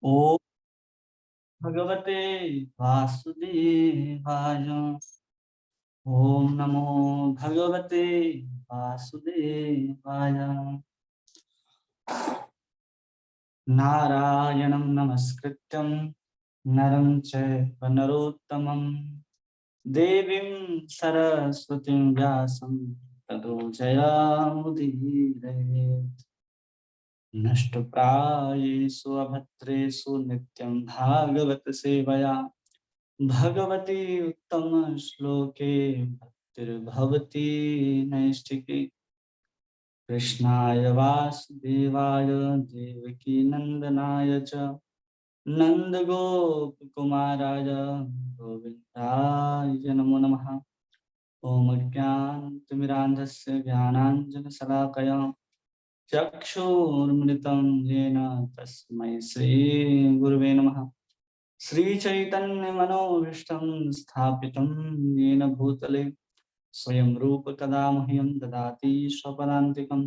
ओम भगवते वासुदेवाय। ओम नमो भगवते वासुदेवाय। नारायणं नमस्कृत्यं नरं चैव नरोत्तमं देवीं सरस्वतीं व्यासं ततो जयामुदीरयेत्। नष्टप्रायेषु अभद्रेषु नित्यं भागवत सेवया भगवती उत्तम श्लोके भक्तिर्भवती नैष्ठिकी। कृष्णाय वासुदेवाय देवकी नंदनाय च नंदगोपकुमाराय गोविन्दाय नमो नमः। ओम ज्ञानतिमिरान्धस्य ज्ञानाञ्जनशलाकया चक्षुर्मृतं येन तस्मै श्रीगुरुवे नमः। श्रीचैतन्यमनोभीष्टं स्थापितं येन भूतले स्वयं रूप कदा मह्यं ददाति स्वपदान्तिकं।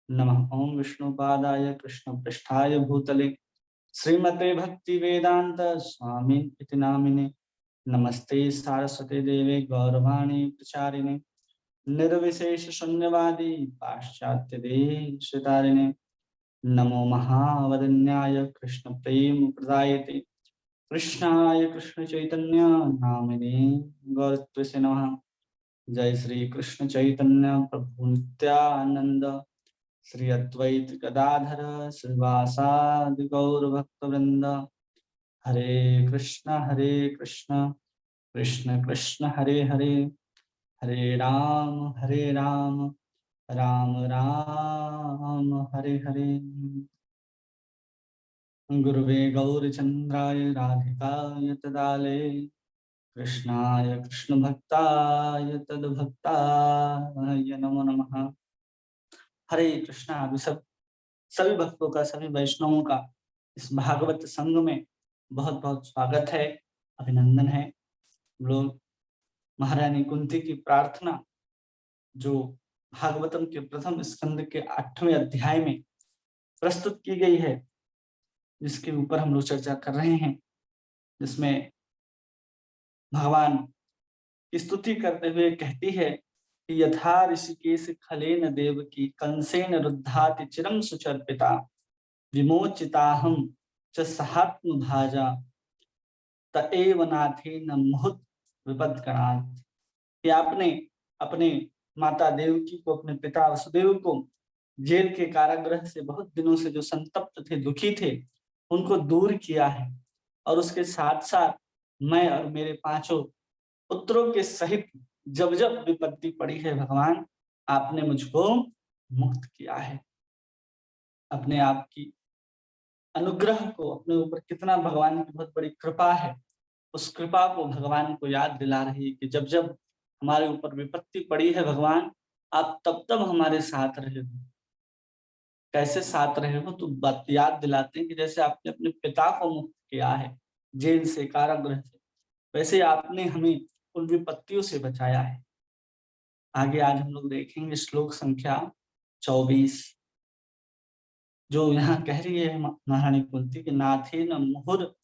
नमः ओं विष्णुपादाय कृष्णपृष्ठाय भूतले श्रीमते भक्तिवेदांत स्वामी इति नामिने। नमस्ते सारस्वते देवे गौरवाणी प्रचारिणे निर्विशेष शून्यवादी पाश्चात्य देशतारिणे। नमो महावदन्याय कृष्ण प्रेम प्रदायते कृष्णाय कृष्ण चैतन्य नामिने गौरत्वसे नमः। जय श्री कृष्ण चैतन्य प्रभु नित्यानंद श्री अद्वैत गदाधर श्रीवासादि गौर भक्तवृंद। हरे कृष्ण कृष्ण कृष्ण हरे हरे, हरे राम राम राम हरे हरे। गुरुवे गौरचंद्राय राधिकाय तदाले कृष्णाय कृष्ण भक्ताय तद्भक्ताय नमो नमः। हरे कृष्णा। अभी सभी भक्तों का, सभी वैष्णवों का इस भागवत संघ में बहुत बहुत स्वागत है, अभिनंदन है। लोग महारानी कुंती की प्रार्थना जो भागवतम के प्रथम स्कंद के 8वें अध्याय में प्रस्तुत की गई है, जिसके ऊपर हम लोग चर्चा कर रहे हैं, जिसमें भगवान की स्तुति करते हुए कहती है कि यथा ऋषिकेश खलेन देवकी कंसेन रुद्धाति चिरं सुचर्पिता विमोचिताहं च सहात्म भाजा तएव नाथेन मुहुत विपदकणात्। कि आपने अपने माता देवकी को, अपने पिता वसुदेव को जेल के कारागृह से बहुत दिनों से जो संतप्त थे, दुखी थे, उनको दूर किया है। और उसके साथ साथ मैं और मेरे 5 पुत्रों के सहित जब जब विपत्ति पड़ी है, भगवान आपने मुझको मुक्त किया है। अपने आप की अनुग्रह को, अपने ऊपर कितना भगवान की बहुत बड़ी कृपा है, उस कृपा को भगवान को याद दिला रही है कि जब जब हमारे ऊपर विपत्ति पड़ी है भगवान, आप तब तब हमारे साथ रहे हो। कैसे साथ रहे हो? तो बात याद दिलाते हैं कि जैसे आपने अपने पिता को मुक्त किया है जेल से, कारागृह से, वैसे आपने हमें उन विपत्तियों से बचाया है। आगे आज हम लोग देखेंगे श्लोक संख्या 24, जो यहाँ कह रही है महारानी कुंती के नाथे न मुहुर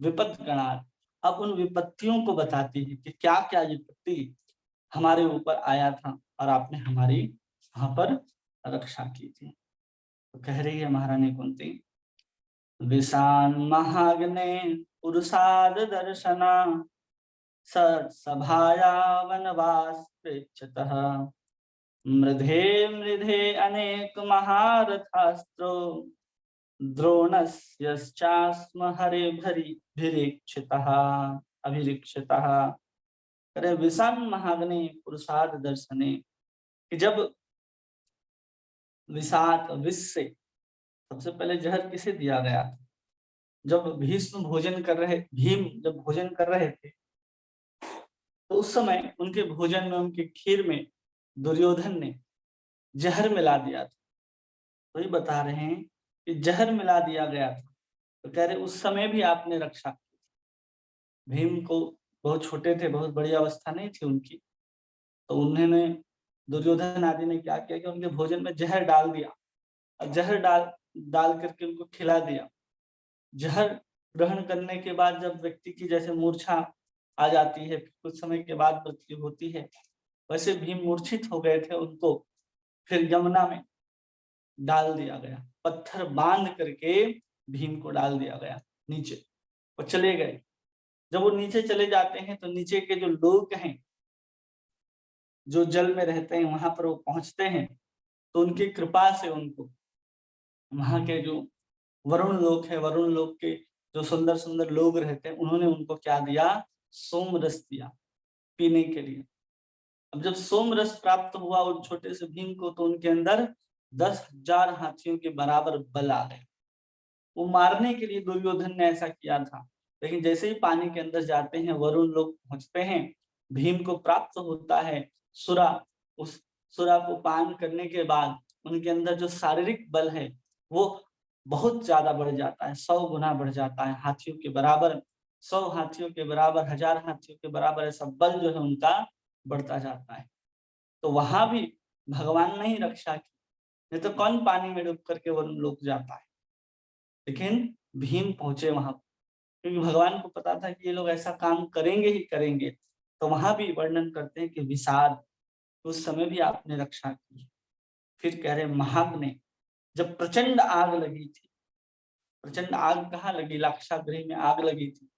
विपद गणात। अब उन विपत्तियों को बताती है कि क्या क्या विपत्ति हमारे ऊपर आया था और आपने हमारी वहां पर रक्षा की थी। तो कह रही है महारानी कुंती, विशान महाग्ने पुरुषाद दर्शना सभाया वनवास प्रेक्षतः मृधे मृधे अनेक महारथास्त्रो द्रोणस्यश्चास्म हरे भिरीक्षितः अभिरीक्षितः। अरे विषान महाग्नि पुरुषार्थ दर्शने, कि जब विषात विष से सबसे पहले जहर किसे दिया गया था? जब भीम जब भोजन कर रहे थे, तो उस समय उनके भोजन में, उनके खीर में दुर्योधन ने जहर मिला दिया था। वही बता रहे हैं कि जहर मिला दिया गया था। तो कह रहे उस समय भी आपने रक्षा की। भीम को बहुत छोटे थे, बहुत बड़ी अवस्था नहीं थी उनकी, तो उन्होंने, दुर्योधन आदि ने क्या किया कि उनके भोजन में जहर डाल दिया और जहर डाल डाल करके उनको खिला दिया। जहर ग्रहण करने के बाद जब व्यक्ति की जैसे मूर्छा आ जाती है, कुछ समय के बाद मृत्यु होती है, वैसे भीम मूर्छित हो गए थे, उनको फिर यमुना में डाल दिया गया, पत्थर बांध करके भीम को डाल दिया गया नीचे, वो चले गए। जब वो नीचे चले जाते हैं तो नीचे के जो लोग हैं, जो जल में रहते हैं, वहां पर वो पहुंचते हैं, तो उनकी कृपा से उनको वहां के जो वरुण लोक है, वरुण लोक के जो सुंदर सुंदर लोग रहते हैं, उन्होंने उनको क्या दिया, सोम रस दिया पीने के लिए। अब जब सोम रस प्राप्त हुआ उस छोटे से भीम को, तो उनके अंदर 10,000 हाथियों के बराबर बल आ गए। वो मारने के लिए दुर्योधन ने ऐसा किया था, लेकिन जैसे ही पानी के अंदर जाते हैं, वरुण लोग पहुंचते हैं, भीम को प्राप्त होता है सुरा। उस सुरा को पान करने के बाद उनके अंदर जो शारीरिक बल है वो बहुत ज्यादा बढ़ जाता है, 100 गुना बढ़ जाता है, हाथियों के बराबर, 100 हाथियों के बराबर, 1000 हाथियों के बराबर ऐसा बल जो है उनका बढ़ता जाता है। तो वहां भी भगवान ने ही रक्षा की, नहीं तो कौन पानी में डूब करके वरुण लोग जाता है। लेकिन भीम पहुंचे वहां, क्योंकि भगवान को पता था कि ये लोग ऐसा काम करेंगे ही करेंगे। तो वहां भी वर्णन करते हैं कि विषाद, उस समय भी आपने रक्षा की। फिर कह रहे महाग ने, जब प्रचंड आग लगी थी, प्रचंड आग कहाँ लगी, लाक्षागृह में आग लगी थी,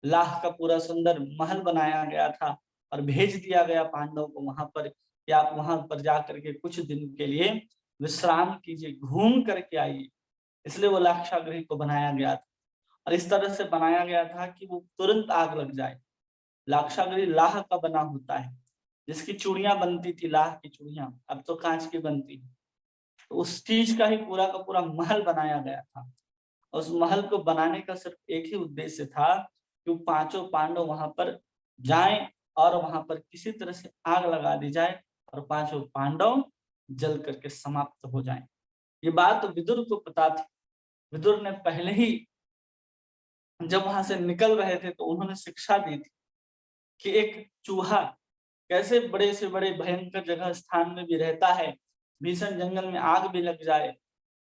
लाख का पूरा सुंदर महल बनाया गया था और भेज दिया गया पांडवों को वहां पर कि आप वहां पर जाकर के कुछ दिन के लिए विश्राम कीजिए, घूम करके आइए। इसलिए वो लाक्षागृह को बनाया गया था, और इस तरह से बनाया गया था कि वो तुरंत आग लग जाए। लाक्षागृह लाह का बना होता है, जिसकी चूड़ियां बनती थी, लाह की चूड़ियां, अब तो कांच की बनती है। तो उस चीज का ही पूरा का पूरा महल बनाया गया था। उस महल को बनाने का सिर्फ एक ही उद्देश्य था कि पांचों पांडव वहां पर जाएं और वहां पर किसी तरह से आग लगा दी जाए और पांचों पांडव जल करके समाप्त हो जाएं। ये बात विदुर को पता थी। विदुर ने पहले ही जब वहां से निकल रहे थे तो उन्होंने शिक्षा दी थी कि एक चूहा कैसे बड़े से बड़े भयंकर जगह स्थान में भी रहता है, भीषण जंगल में आग भी लग जाए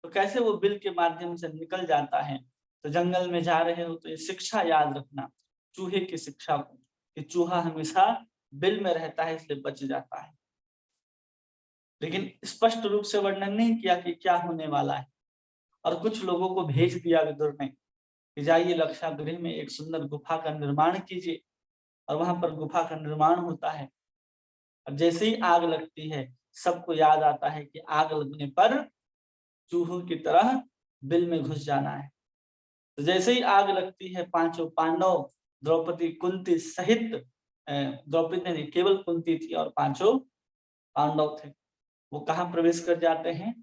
तो कैसे वो बिल के माध्यम से निकल जाता है। तो जंगल में जा रहे हो तो ये शिक्षा याद रखना, चूहे की शिक्षा को, कि चूहा हमेशा बिल में रहता है इसलिए बच जाता है। लेकिन स्पष्ट रूप से वर्णन नहीं किया कि क्या होने वाला है। और कुछ लोगों को भेज दिया विदुर ने कि जाइए लक्षागृह में एक सुंदर गुफा का निर्माण कीजिए, और वहां पर गुफा का निर्माण होता है। अब जैसे ही आग लगती है, सबको याद आता है कि आग लगने पर चूहों की तरह बिल में घुस जाना है। तो जैसे ही आग लगती है, पांचों पांडव, द्रौपदी, कुंती सहित, द्रौपदी नहीं केवल कुंती थी और पांचों पांडव थे, वो कहाँ प्रवेश कर जाते हैं,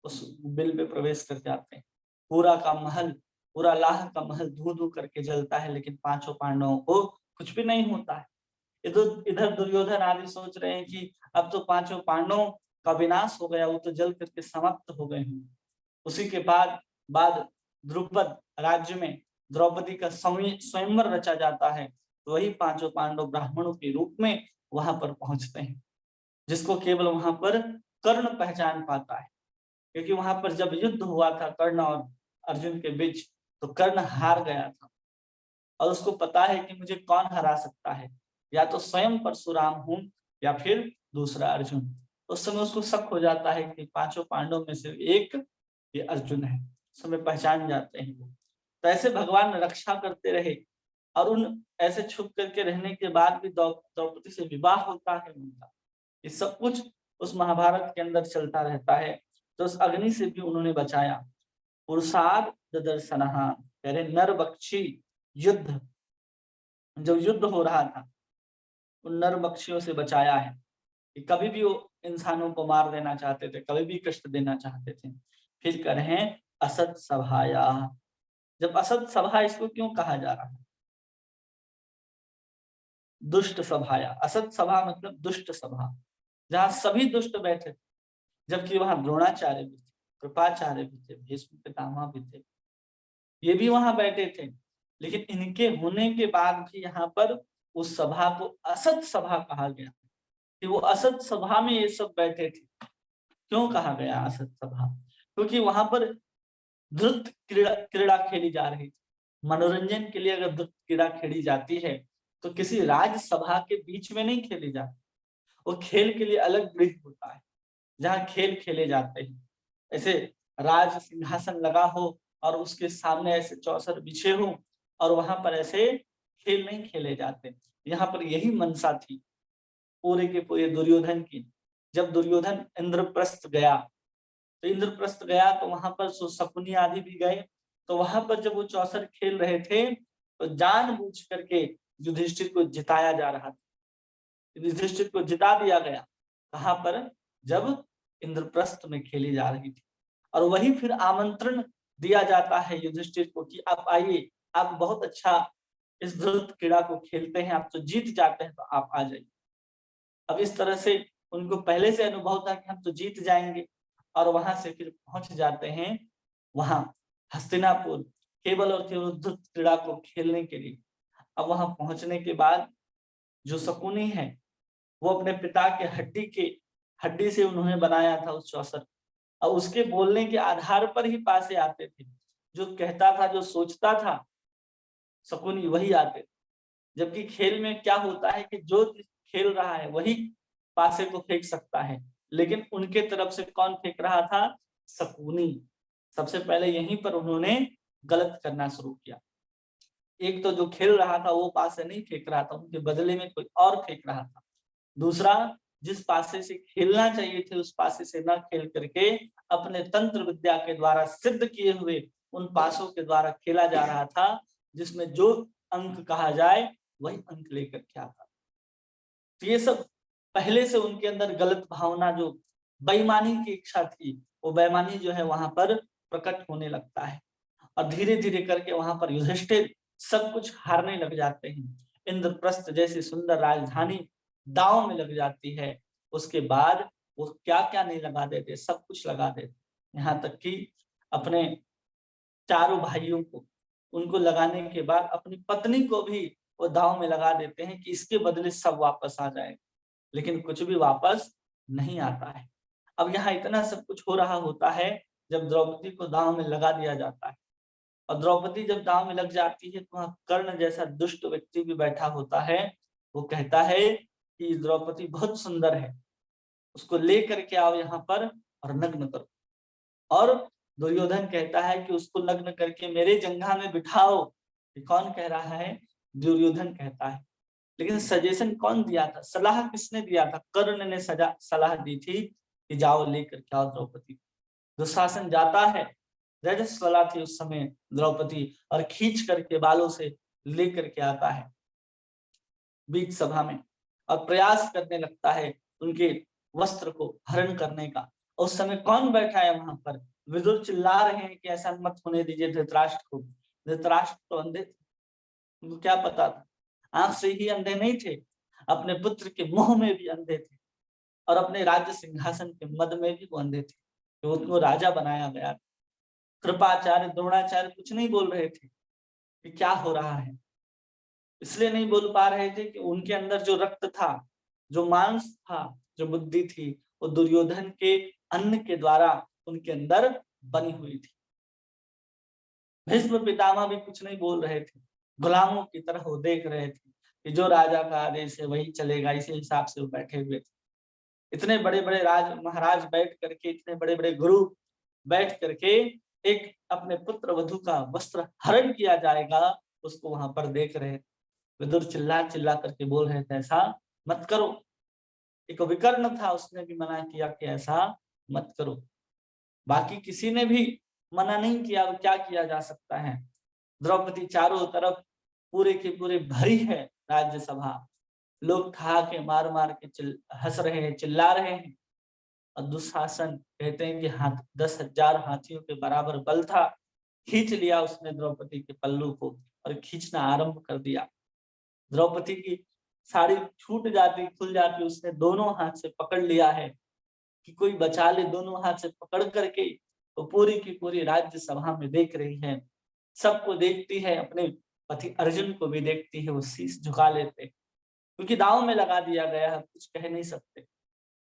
उस बिल में प्रवेश कर जाते हैं। पूरा का महल, पूरा लाह का महल धू धू करके जलता है, लेकिन पांचों पांडवों को कुछ भी नहीं होता है। इधर दुर्योधन आदि सोच रहे हैं कि अब तो पांचों पांडवों का विनाश हो गया, वो तो जल करके समाप्त हो गए हैं। उसी के बाद द्रुपद राज्य में द्रौपदी का स्वयंवर रचा जाता है, तो वही पांचों पांडव ब्राह्मणों के रूप में वहां पर पहुंचते हैं, जिसको केवल वहां पर कर्ण पहचान पाता है। क्योंकि वहां पर जब युद्ध हुआ था कर्ण और अर्जुन के बीच, तो कर्ण हार गया था और उसको पता है कि मुझे कौन हरा सकता है, या तो स्वयं परशुराम हूं या फिर दूसरा अर्जुन। उस समय उसको शक हो जाता है कि पांचों पांडव में से एक ये अर्जुन है, उस समय पहचान जाते हैं वो। तो ऐसे भगवान रक्षा करते रहे, और उन ऐसे छुप करके रहने के बाद भी द्रौपदी से विवाह होता है उनका। ये सब कुछ उस महाभारत के अंदर चलता रहता है। तो उस अग्नि से भी उन्होंने बचाया। पुरुषार्थ दर्शनहा, कह रहे नर बक्षी युद्ध, जब युद्ध हो रहा था उन नर बक्षियों से बचाया है कि कभी भी वो इंसानों को मार देना चाहते थे, कभी भी कष्ट देना चाहते थे। फिर कह रहे हैं असत सभाया। जब असत सभा इसको क्यों कहा जा रहा है, दुष्ट सभाया, असत सभा मतलब दुष्ट सभा, जहाँ सभी दुष्ट बैठे थे, जबकि वहां द्रोणाचार्य भी थे, कृपाचार्य भी थे, भीष्म पितामह भी थे, ये भी वहां बैठे थे। लेकिन इनके होने के बाद भी यहाँ पर उस सभा को असत सभा कहा गया कि वो असत सभा में ये सब बैठे थे। क्यों कहा गया असत सभा, क्योंकि वहां पर द्रुत क्रीड़ा क्रीड़ा खेली जा रही थी। मनोरंजन के लिए अगर द्रुत क्रीड़ा खेली जाती है तो किसी राज्यसभा के बीच में नहीं खेली जाती। वो खेल के लिए अलग गृह होता है जहाँ खेल खेले जाते हैं। ऐसे राज सिंहासन लगा हो और उसके सामने ऐसे चौसर बिछे हो और वहां पर ऐसे खेल नहीं खेले जाते। यहाँ पर यही मनसा थी पूरे के पूरे दुर्योधन की। जब दुर्योधन इंद्रप्रस्थ गया तो वहां पर शकुनी आदि भी गए। तो वहां पर जब वो चौसर खेल रहे थे तो जानबूझ करके युधिष्ठिर को जिताया जा रहा था। युधिष्ठिर को जिता दिया गया। कहां पर? जब इंद्रप्रस्थ में खेली जा रही थी। और वही फिर आमंत्रण दिया जाता है युधिष्ठिर को कि आप आइए, आप बहुत अच्छा इस ध्रुव क्रीड़ा को खेलते हैं, आप तो जीत जाते हैं, तो आप आ जाइए। अब इस तरह से उनको पहले से अनुभव था कि हम तो जीत जाएंगे और वहां से फिर पहुंच जाते हैं वहां हस्तिनापुर केवल और केवल ध्रुव क्रीड़ा को खेलने के लिए। अब वहां पहुंचने के बाद जो शकुनी है वो अपने पिता के हड्डी से उन्होंने बनाया था उस चौसर, और उसके बोलने के आधार पर ही पासे आते थे। जो कहता था, जो सोचता था शकुनी, वही आते। जबकि खेल में क्या होता है कि जो खेल रहा है वही पासे को फेंक सकता है, लेकिन उनके तरफ से कौन फेंक रहा था? शकुनी। सबसे पहले यहीं पर उन्होंने गलत करना शुरू किया। एक तो जो खेल रहा था वो पासे नहीं फेंक रहा था, उनके बदले में कोई और फेंक रहा था। दूसरा, जिस पासे से खेलना चाहिए थे उस पासे से न खेल करके अपने तंत्र विद्या के द्वारा सिद्ध किए हुए उन पासों के द्वारा खेला जा रहा था, जिसमें जो अंक कहा जाए वही अंक लेकर के आता। तो ये सब पहले से उनके अंदर गलत भावना, जो बेईमानी की इच्छा थी, वो बेईमानी जो है वहां पर प्रकट होने लगता है। और धीरे धीरे करके वहां पर युधिष्ठिर सब कुछ हारने लग जाते हैं। इंद्रप्रस्थ जैसी सुंदर राजधानी दांव में लग जाती है। उसके बाद वो क्या क्या नहीं लगा देते, सब कुछ लगा देते। यहाँ तक कि अपने चारों भाइयों को, उनको लगाने के बाद अपनी पत्नी को भी वो दांव में लगा देते हैं कि इसके बदले सब वापस आ जाए, लेकिन कुछ भी वापस नहीं आता है। अब यहाँ इतना सब कुछ हो रहा होता है जब द्रौपदी को दांव में लगा दिया जाता है। और द्रौपदी जब दांव में लग जाती है तो वहां कर्ण जैसा दुष्ट व्यक्ति भी बैठा होता है। वो कहता है कि द्रौपदी बहुत सुंदर है, उसको ले करके आओ यहाँ पर और नग्न करो। और दुर्योधन कहता है कि उसको नग्न करके मेरे जंघा में बिठाओ। ये कौन कह रहा है? दुर्योधन कहता है। लेकिन सजेशन कौन दिया था, सलाह किसने दिया था? कर्ण ने सलाह दी थी कि जाओ लेकर के आओ द्रौपदी। दुशासन जाता है, रजस्वला थी उस समय द्रौपदी, और खींच करके बालों से लेकर के आता है बीच सभा में और प्रयास करने लगता है उनके वस्त्र को हरण करने का। उस समय कौन बैठा है वहां पर? विदुर चिल्ला रहे हैं कि ऐसा मत होने दीजिए धृतराष्ट्र को। धृतराष्ट्र तो अंधे थे, उनको क्या पता था? आंख से ही अंधे नहीं थे, अपने पुत्र के मोह में भी अंधे थे, और अपने राज्य सिंहासन के मद में भी वो अंधे थे। तो उनको राजा बनाया गया। कृपाचार्य द्रोणाचार्य कुछ नहीं बोल रहे थे कि क्या हो रहा है। इसलिए नहीं बोल पा रहे थे कि उनके अंदर जो रक्त था, जो मांस था, जो बुद्धि थी, वो दुर्योधन के अन्न के द्वारा उनके अंदर बनी हुई थी। भीष्म पितामह भी कुछ नहीं बोल रहे थे, गुलामों की तरह वो देख रहे थे कि जो राजा का आदेश है वही चलेगा, इसी हिसाब से वो बैठे हुए थे। इतने बड़े बड़े राज महाराज बैठ करके, इतने बड़े बड़े गुरु बैठ करके एक अपने पुत्र वधु का वस्त्र हरण किया जाएगा, उसको वहां पर देख रहे। विदुर चिल्ला चिल्ला करके बोल रहे थे ऐसा मत करो। एक विकर्ण था, उसने भी मना किया कि ऐसा मत करो। बाकी किसी ने भी मना नहीं किया, तो क्या किया जा सकता है। द्रौपदी चारों तरफ पूरे के पूरे भरी है राज्यसभा, लोग ठहाके मार मार के हंस रहे हैं, चिल्ला रहे हैं। और दुशासन कहते हैं कि 10,000 हाथियों के बराबर बल था। खींच लिया उसने द्रौपदी के पल्लू को और खींचना आरंभ कर दिया। द्रौपदी की साड़ी छूट जाती, खुल जाती, उसने दोनों हाथ से पकड़ लिया है कि कोई बचा ले। दोनों हाथ से पकड़ करके वो पूरी की पूरी राज्य सभा में देख रही है, सबको देखती है, अपने पति अर्जुन को भी देखती है। वो शीश झुका लेते क्योंकि दांव में लगा दिया गया है, कुछ कह नहीं सकते।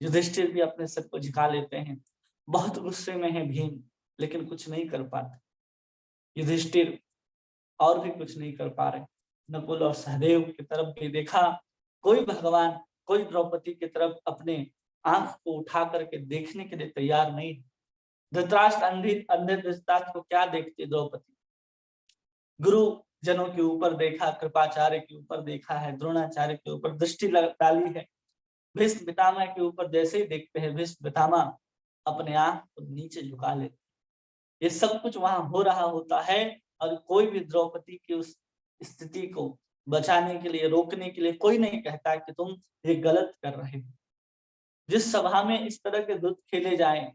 युधिष्ठिर भी अपने सर को झुका लेते हैं। बहुत गुस्से में है भीम, लेकिन कुछ नहीं कर पाते। युधिष्ठिर और भी कुछ नहीं कर पा रहे। नकुल और सहदेव की तरफ भी देखा, कोई भगवान, कोई द्रौपदी की तरफ अपने आंख को उठा करके देखने के लिए तैयार नहीं। धृतराष्ट्र अंधे धृतराष्ट्र को क्या देखती द्रौपदी? गुरु जनों के ऊपर देखा, कृपाचार्य के ऊपर देखा है, द्रोणाचार्य के ऊपर दृष्टि डाली है, भीष्म पितामह के ऊपर जैसे ही देखते हैं भीष्म पितामह अपने आंख को नीचे झुका लेते। ये सब कुछ वहां हो रहा होता है और कोई भी द्रौपदी की उस स्थिति को बचाने के लिए, रोकने के लिए कोई नहीं कहता कि तुम ये गलत कर रहे हो। जिस सभा में इस तरह के दुख खेले जाएं,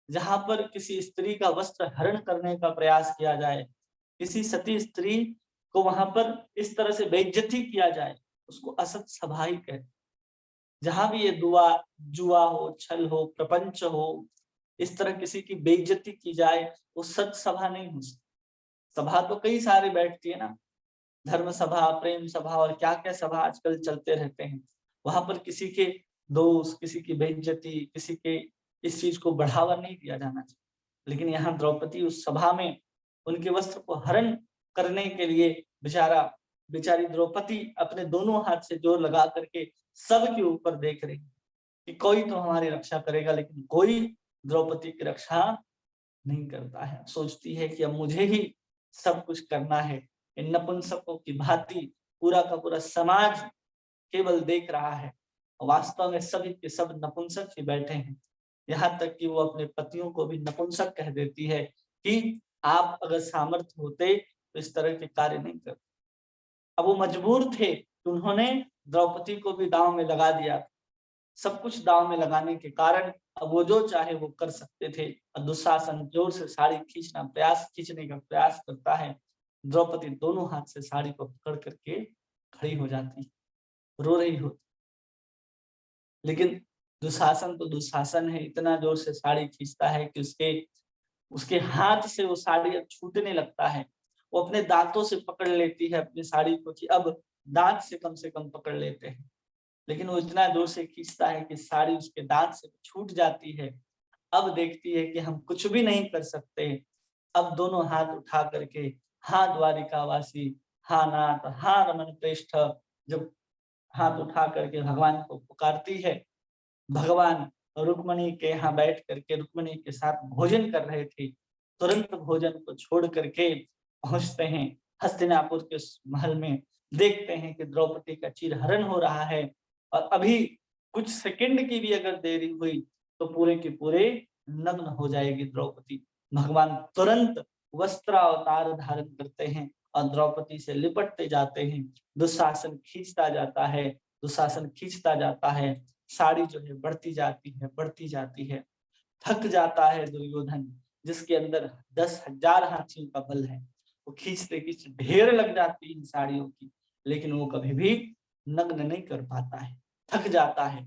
जहां पर किसी स्त्री का वस्त्र हरण करने का प्रयास किया जाए, किसी सती स्त्री को वहां पर इस तरह से बेइज्जती किया जाए, उसको असत सभा ही कहते। जहां भी ये जुआ हो, छल हो, प्रपंच हो, इस तरह किसी की बेइज्जती की जाए, वो सत सभा नहीं हो सकती। सभा तो कई सारे बैठती है ना, धर्म सभा, प्रेम सभा और क्या क्या सभा आजकल चलते रहते हैं। वहां पर किसी के दोष, किसी की बेइज्जती, किसी के इस चीज को बढ़ावा नहीं दिया जाना चाहिए। लेकिन यहाँ द्रौपदी उस सभा में उनके वस्त्र को हरण करने के लिए बेचारी द्रौपदी अपने दोनों हाथ से जोर लगा करके सबके ऊपर देख रही कि कोई तो हमारी रक्षा करेगा, लेकिन कोई द्रौपदी की रक्षा नहीं करता है। सोचती है कि अब मुझे ही सब कुछ करना है। इन नपुंसकों की भांति पूरा का पूरा समाज केवल देख रहा है, वास्तव में सभी के सब नपुंसक ही बैठे हैं। यहाँ तक कि वो अपने पतियों को भी नपुंसक कह देती है कि आप अगर सामर्थ्य होते तो इस तरह के कार्य नहीं करते। अब वो मजबूर थे कि उन्होंने द्रौपदी को भी दांव में लगा दिया। सब कुछ दांव में लगाने के कारण अब वो जो चाहे वो कर सकते थे। और दुशासन जोर से साड़ी खींचने का प्रयास करता है। द्रौपदी दोनों हाथ से साड़ी को पकड़ करके खड़ी हो जाती, रो रही होती। लेकिन दुशासन तो दुशासन है, इतना जोर से साड़ी खींचता है कि उसके हाथ से वो साड़ी अब छूटने लगता है। वो अपने दांतों से पकड़ लेती है अपनी साड़ी को कि अब दांत से कम पकड़ लेते हैं। लेकिन वो इतना जोर से खींचता है कि साड़ी उसके दांत से छूट जाती है। अब देखती है कि हम कुछ भी नहीं कर सकते। अब दोनों हाथ उठा करके, हाँ द्वारिकावासी, हाँ नाथ, हाँ रमन प्रेष्ठ, जब हाथ उठा करके भगवान को पुकारती है। भगवान रुक्मणी के यहाँ बैठ करके रुक्मणी के साथ भोजन कर रहे थे। तुरंत भोजन को छोड़ करके पहुंचते हैं हस्तिनापुर के महल में। देखते हैं कि द्रौपदी का चीरहरण हो रहा है और अभी कुछ सेकंड की भी अगर देरी हुई तो पूरे के पूरे नग्न हो जाएगी द्रौपदी। भगवान तुरंत वस्त्रावतार धारण करते हैं और द्रौपदी से लिपटते जाते हैं। दुशासन खींचता जाता है, दुशासन खींचता जाता है। साड़ी जो है बढ़ती जाती है। थक जाता है दुर्योधन, जिसके अंदर 10,000 हाथियों का बल है। वो खींचते खींचते ढेर लग जाती है इन साड़ियों की, लेकिन वो कभी भी नग्न नहीं कर पाता है, थक जाता है।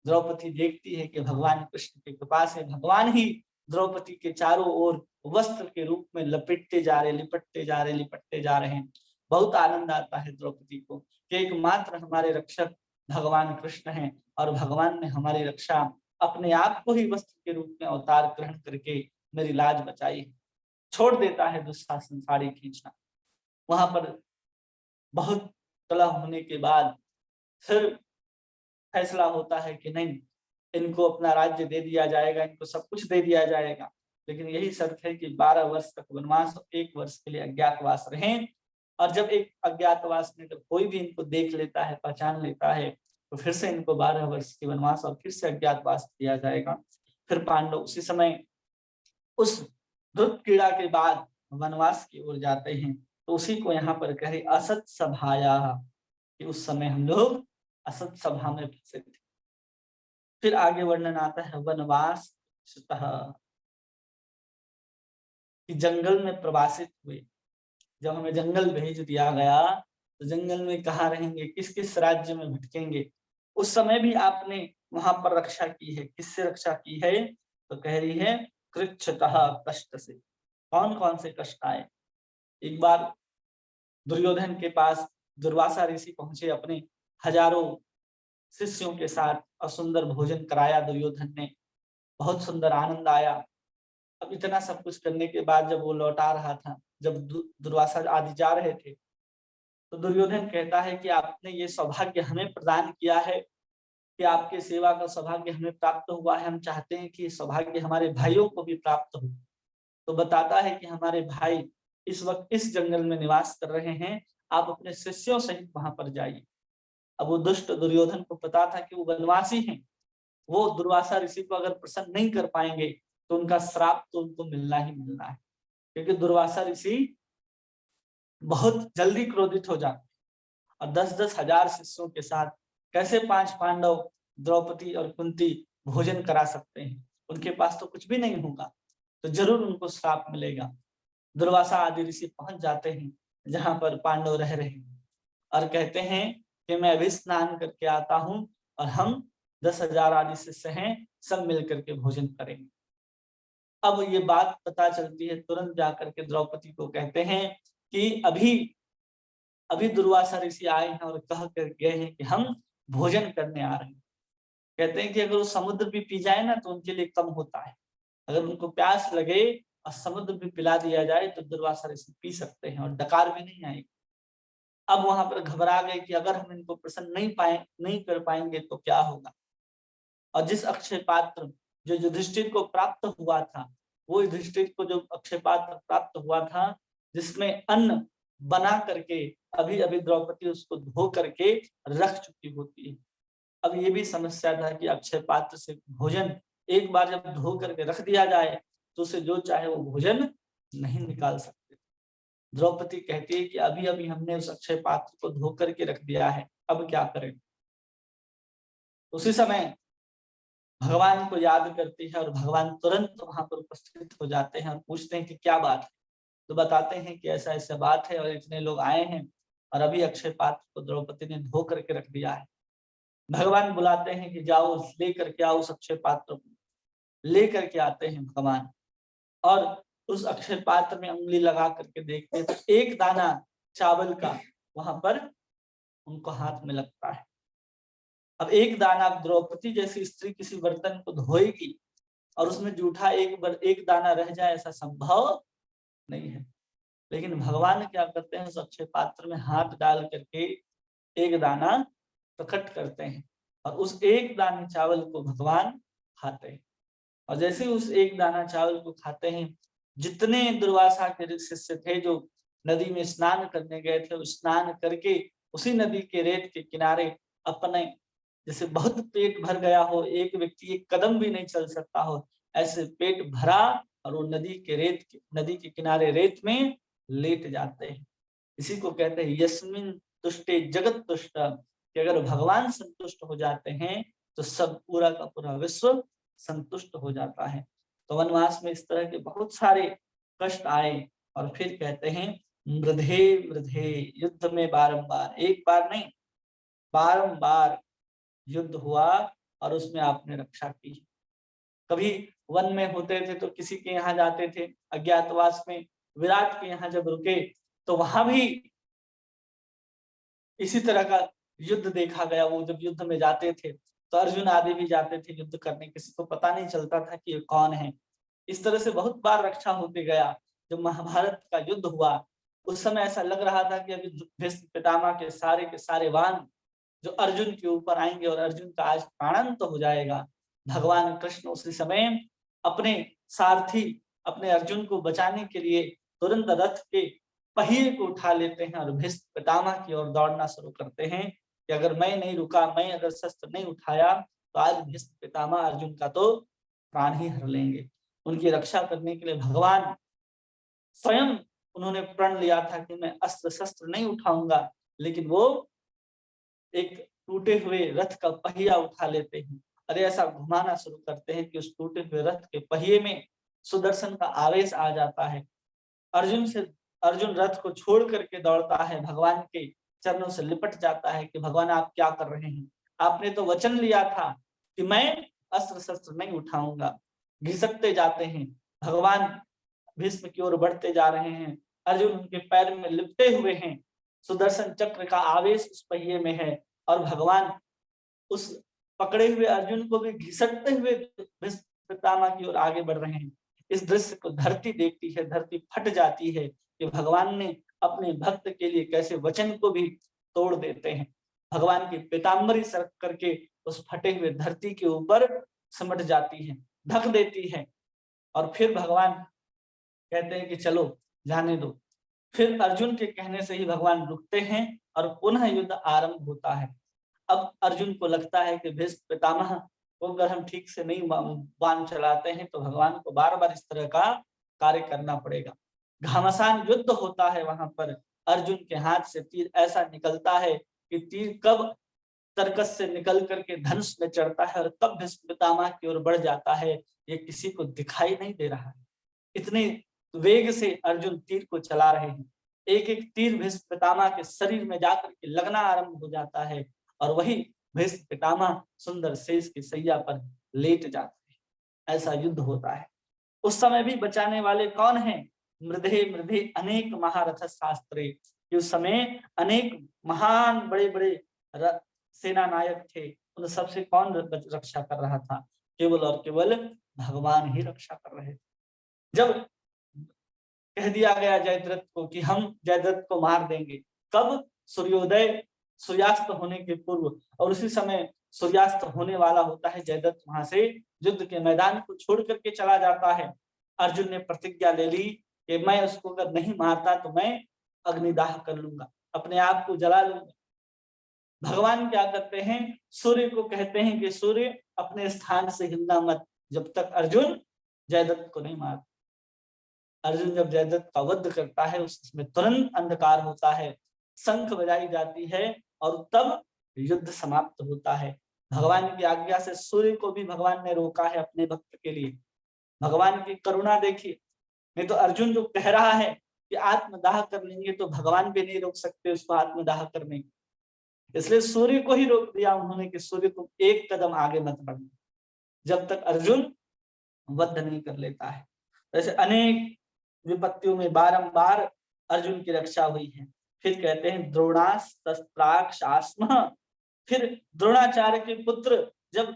द्रौपदी देखती है कि भगवान कृष्ण की कृपा से भगवान ही द्रौपदी के चारों ओर वस्त्र के रूप में लिपटते जा रहे हैं। बहुत आनंद आता है द्रौपदी को कि एकमात्र हमारे रक्षक भगवान कृष्ण हैं और भगवान ने हमारी रक्षा अपने आप को ही वस्त्र के रूप में अवतार ग्रहण करके मेरी लाज बचाई। छोड़ देता है दुशासन साड़ी खींचना। वहां पर बहुत कलह होने के बाद फिर फैसला होता है कि नहीं, इनको अपना राज्य दे दिया जाएगा, इनको सब कुछ दे दिया जाएगा, लेकिन यही शर्त है कि 12 वर्ष तक वनवास और 1 वर्ष के लिए अज्ञातवास रहें। और जब एक अज्ञातवास में जब कोई भी इनको देख लेता है, पहचान लेता है, तो फिर से इनको 12 वर्ष की वनवास और फिर से अज्ञातवास दिया जाएगा। फिर पांडव उसी समय उस दुष्ट क्रीड़ा के बाद वनवास की ओर जाते हैं। तो उसी को यहाँ पर कहे असत सभाया, कि उस समय हम लोग असत सभा में फंसे थे। फिर आगे वर्णन आता है वनवास कि जंगल में प्रवासित हुए। जब हमें जंगल भेज दिया गया तो जंगल में कहाँ रहेंगे, किस किस राज्य में भटकेंगे। उस समय भी आपने वहां पर रक्षा की है। किससे रक्षा की है? तो कह रही है कृच्छतः, कष्ट से। कौन कौन से कष्ट आए? एक बार दुर्योधन के पास दुर्वासा ऋषि पहुंचे अपने हजारों शिष्यों के साथ और सुंदर भोजन कराया दुर्योधन ने। बहुत सुंदर आनंद आया। अब इतना सब कुछ करने के बाद जब वो लौटा रहा था, जब दुर्वासा आदि जा रहे थे, तो दुर्योधन कहता है कि आपने ये सौभाग्य हमें प्रदान किया है कि आपके सेवा का सौभाग्य हमें प्राप्त हुआ है, हम चाहते हैं कि सौभाग्य हमारे भाइयों को भी प्राप्त हो। तो बताता है कि हमारे भाई इस वक्त इस जंगल में निवास कर रहे हैं, आप अपने शिष्यों सहित वहां पर जाइए। अब वो दुष्ट दुर्योधन को पता था कि वो वनवासी हैं, वो दुर्वासा ऋषि को अगर प्रसन्न नहीं कर पाएंगे तो उनका श्राप तो उनको मिलना ही मिलना है, क्योंकि दुर्वासा ऋषि बहुत जल्दी क्रोधित हो जाते और 10-10 हजार शिष्यों के साथ कैसे 5 पांडव द्रौपदी और कुंती भोजन करा सकते हैं। उनके पास तो कुछ भी नहीं होगा, तो जरूर उनको श्राप मिलेगा। दुर्वासा आदि ऋषि पहुंच जाते हैं जहां पर पांडव रह रहे हैं और कहते हैं कि मैं अभी स्नान करके आता हूं और हम 10,000 आदि शिष्य हैं, सब मिलकर के भोजन करेंगे। अब ये बात पता चलती है, तुरंत जाकर के द्रौपदी को कहते हैं कि अभी दुर्वासा ऋषि आए हैं और कह कर गए हैं कि हम भोजन करने आ रहे हैं। कहते हैं कि अगर वो समुद्र भी पी जाए ना तो उनके लिए कम होता है, अगर उनको प्यास लगे और समुद्र भी पिला दिया जाए तो दुर्वासा ऋषि पी सकते हैं और डकार भी नहीं आएगी। अब वहां पर घबरा गए कि अगर हम इनको प्रसन्न नहीं कर पाएंगे तो क्या होगा। और जिस अक्षय पात्र जो युधिष्ठिर को प्राप्त हुआ था, वो युधिष्ठिर को जो अक्षय पात्र प्राप्त हुआ था जिसमें अन्न बना करके अभी अभी द्रौपदी उसको धो करके रख चुकी होती है। अब ये भी समस्या था कि अक्षय पात्र से भोजन एक बार जब धो करके रख दिया जाए तो उसे जो चाहे वो भोजन नहीं निकाल सकते। द्रौपदी कहती है कि अभी अभी हमने उस अक्षय पात्र को धो करके रख दिया है, अब क्या करें। उसी समय भगवान को याद करती है और भगवान तुरंत वहां पर उपस्थित हो जाते हैं और पूछते हैं कि क्या बात है। तो बताते हैं कि ऐसा ऐसा बात है और इतने लोग आए हैं और अभी अक्षय पात्र को द्रौपदी ने धो करके रख दिया है। भगवान बुलाते हैं कि जाओ ले करके आओ उस अक्षय पात्र को। ले करके आते हैं भगवान और उस अक्षय पात्र में उंगली लगा करके देखते हैं तो एक दाना चावल का वहां पर उनको हाथ में लगता है। अब एक दाना, द्रौपदी जैसी स्त्री किसी बर्तन को धोएगी और उसमें जूठा एक दाना रह जाए, ऐसा संभव नहीं है। लेकिन भगवान क्या करते हैं, उस अक्षय पात्र में हाथ डाल करके एक दाना प्रकट करते हैं और उस एक दाने चावल को भगवान खाते हैं। और जैसे उस एक दाना चावल को खाते हैं, जितने दुर्वासा के शिष्य थे जो नदी में स्नान करने गए थे, स्नान करके उसी नदी के रेत के किनारे अपने जैसे बहुत पेट भर गया हो, एक व्यक्ति एक कदम भी नहीं चल सकता हो, ऐसे पेट भरा और वो नदी के किनारे रेत में लेट जाते हैं। इसी को कहते हैं यस्मिन तुष्टे जगत तुष्ट, कि अगर भगवान संतुष्ट हो जाते हैं तो सब पूरा का पूरा विश्व संतुष्ट हो जाता है। तो वनवास में इस तरह के बहुत सारे कष्ट आए और फिर कहते हैं मृधे मृधे, युद्ध में बारंबार, एक बार नहीं बारंबार युद्ध हुआ और उसमें आपने रक्षा की। कभी वन में होते थे तो किसी के यहाँ जाते थे, अज्ञातवास में विराट के यहाँ जब रुके तो वहां भी इसी तरह का युद्ध देखा गया। वो जब युद्ध में जाते थे तो अर्जुन आदि भी जाते थे युद्ध करने, किसी को पता नहीं चलता था कि ये कौन है। इस तरह से बहुत बार रक्षा होते गया। जब महाभारत का युद्ध हुआ उस समय ऐसा लग रहा था कि अभी भीष्म पितामह के सारे बाण जो अर्जुन के ऊपर आएंगे और अर्जुन का आज प्राणांत हो जाएगा। भगवान कृष्ण उसी समय अपने सारथी अपने अर्जुन को बचाने के लिए तुरंत रथ के पहिए को उठा लेते हैं और भीष्म पितामह की ओर दौड़ना शुरू करते हैं कि अगर मैं नहीं रुका, मैं अगर शस्त्र नहीं उठाया तो आज भीष्म पितामह अर्जुन का तो प्राण ही हर लेंगे। उनकी रक्षा करने के लिए भगवान स्वयं उन्होंने प्रण लिया था कि मैं अस्त्र शस्त्र नहीं उठाऊंगा, लेकिन वो एक टूटे हुए रथ का पहिया उठा लेते हैं। अरे ऐसा घुमाना शुरू करते हैं कि उस टूटे हुए रथ के पहिए में सुदर्शन का आवेश आ जाता है। अर्जुन रथ को छोड़ करके दौड़ता है, भगवान के चरणों से लिपट जाता है कि भगवान आप क्या कर रहे हैं, आपने तो वचन लिया था कि मैं अस्त्र शस्त्र नहीं उठाऊंगा। घिसकते जाते हैं, भगवान भीष्म की ओर बढ़ते जा रहे हैं, अर्जुन उनके पैर में लिपटे हुए हैं, सुदर्शन चक्र का आवेश उस पहिए में है और भगवान उस पकड़े हुए अर्जुन को भी घिसकते हुए भीष्म पितामह की ओर आगे बढ़ रहे हैं। इस दृश्य को धरती देखती है, धरती फट जाती है कि भगवान ने अपने भक्त के लिए कैसे वचन को भी तोड़ देते हैं। भगवान की पीताम्बरी सरक करके उस फटे हुए धरती के ऊपर सिमट जाती है, ढक देती है। और फिर भगवान कहते हैं कि चलो जाने दो। फिर अर्जुन के कहने से ही भगवान रुकते हैं और पुनः युद्ध आरंभ होता है। अब अर्जुन को लगता है कि भीष्म पितामह को अगर हम ठीक से नहीं बाण चलाते हैं तो भगवान को बार बार इस तरह का कार्य करना पड़ेगा। घमासान युद्ध होता है। वहां पर अर्जुन के हाथ से तीर ऐसा निकलता है कि तीर कब तरकस से निकल करके धनुष में चढ़ता है और कब भीष्म पितामह की ओर बढ़ जाता है, ये किसी को दिखाई नहीं दे रहा है। इतने वेग से अर्जुन तीर को चला रहे हैं। एक एक तीर भीष्म पितामह के शरीर में जाकर के लगना आरंभ हो जाता है और वही भीष्म पितामह सुंदर शेष की सैया पर लेट जाते हैं। ऐसा युद्ध होता है। उस समय भी बचाने वाले कौन हैं? मृधे मृधे अनेक महारथ शास्त्रे। उस समय अनेक महान बड़े बड़े सेना नायक थे। उन सबसे कौन रक्षा कर रहा था? केवल और केवल भगवान ही रक्षा कर रहे थे। जब कह दिया गया जयद्रथ को कि हम जयद्रथ को मार देंगे, कब? सूर्योदय सूर्यास्त होने के पूर्व। और उसी समय सूर्यास्त होने वाला होता है। जयद्रथ वहां से युद्ध के मैदान को छोड़ करके चला जाता है। अर्जुन ने प्रतिज्ञा ले ली कि मैं उसको अगर नहीं मारता तो मैं अग्निदाह कर लूंगा, अपने आप को जला लूंगा। भगवान क्या करते हैं? सूर्य को कहते हैं कि सूर्य अपने स्थान से हिलना मत, जब तक अर्जुन जयद्रथ को नहीं मारता। अर्जुन जब जयद्रथ का वध करता है उसमें तुरंत अंधकार होता है, शंख बजाई जाती है और तब युद्ध समाप्त होता है। भगवान की आज्ञा से सूर्य को भी भगवान ने रोका है अपने भक्त के लिए। भगवान की करुणा देखिए। नहीं तो अर्जुन जो कह रहा है कि आत्मदाह कर लेंगे तो भगवान भी नहीं रोक सकते उसको आत्मदाह करने। इसलिए सूर्य को ही रोक दिया उन्होंने कि सूर्य तुम एक कदम आगे मत बढ़ना जब तक अर्जुन वध नहीं कर लेता है। ऐसे अनेक विपत्तियों में बारंबार अर्जुन की रक्षा हुई है। फिर कहते हैं द्रोणास्त्राक्षास्म। फिर द्रोणाचार्य के पुत्र जब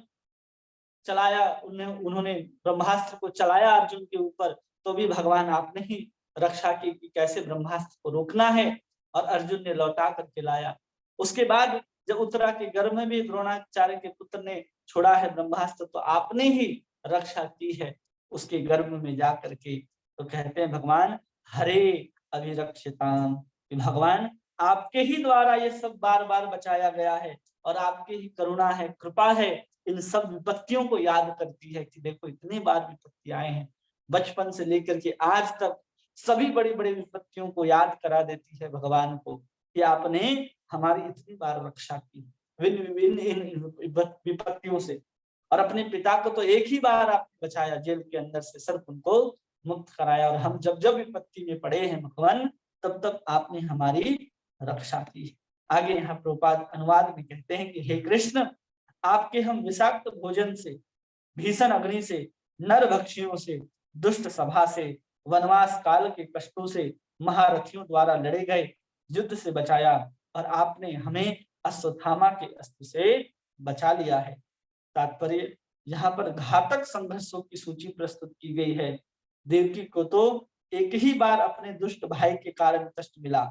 चलाया उन्होंने ब्रह्मास्त्र को चलाया अर्जुन के ऊपर, तो भी भगवान आपने ही रक्षा की कि कैसे ब्रह्मास्त्र को रोकना है और अर्जुन ने लौटा करके लाया। उसके बाद जब उत्तरा के गर्भ में भी द्रोणाचार्य के पुत्र ने छोड़ा है ब्रह्मास्त्र, तो आपने ही रक्षा की है उसके गर्भ में जा करके। तो कहते हैं भगवान हरे अभिरक्षिताम, भगवान आपके ही द्वारा ये सब बार बार बचाया गया है और आपकी ही करुणा है, कृपा है इन सब विपत्तियों को याद करती है कि देखो इतनी बार विपत्ति आए हैं, बचपन से लेकर के आज तक सभी बड़ी बड़ी विपत्तियों को याद करा देती है भगवान को कि आपने हमारी इतनी बार रक्षा की इन विपत्तियों से। और अपने पिता को तो एक ही बार आपने बचाया, जेल के अंदर से सर्प उनको मुक्त कराया, और हम जब जब विपत्ति में पड़े हैं भगवान तब तब आपने हमारी रक्षा की। आगे यहाँ प्रभुपाद अनुवाद में कहते हैं कि हे कृष्ण, आपके हम विषाक्त भोजन से, भीषण अग्नि से, नर भक्षियों से, दुष्ट सभा से, वनवास काल के कष्टों से, महारथियों द्वारा लड़े गए युद्ध से बचाया और आपने हमें अश्वत्थामा के अस्त्र से बचा लिया है। तात्पर्य यहाँ पर घातक संघर्षों की सूची प्रस्तुत की गई है। देवकी को तो एक ही बार अपने दुष्ट भाई के कारण कष्ट मिला,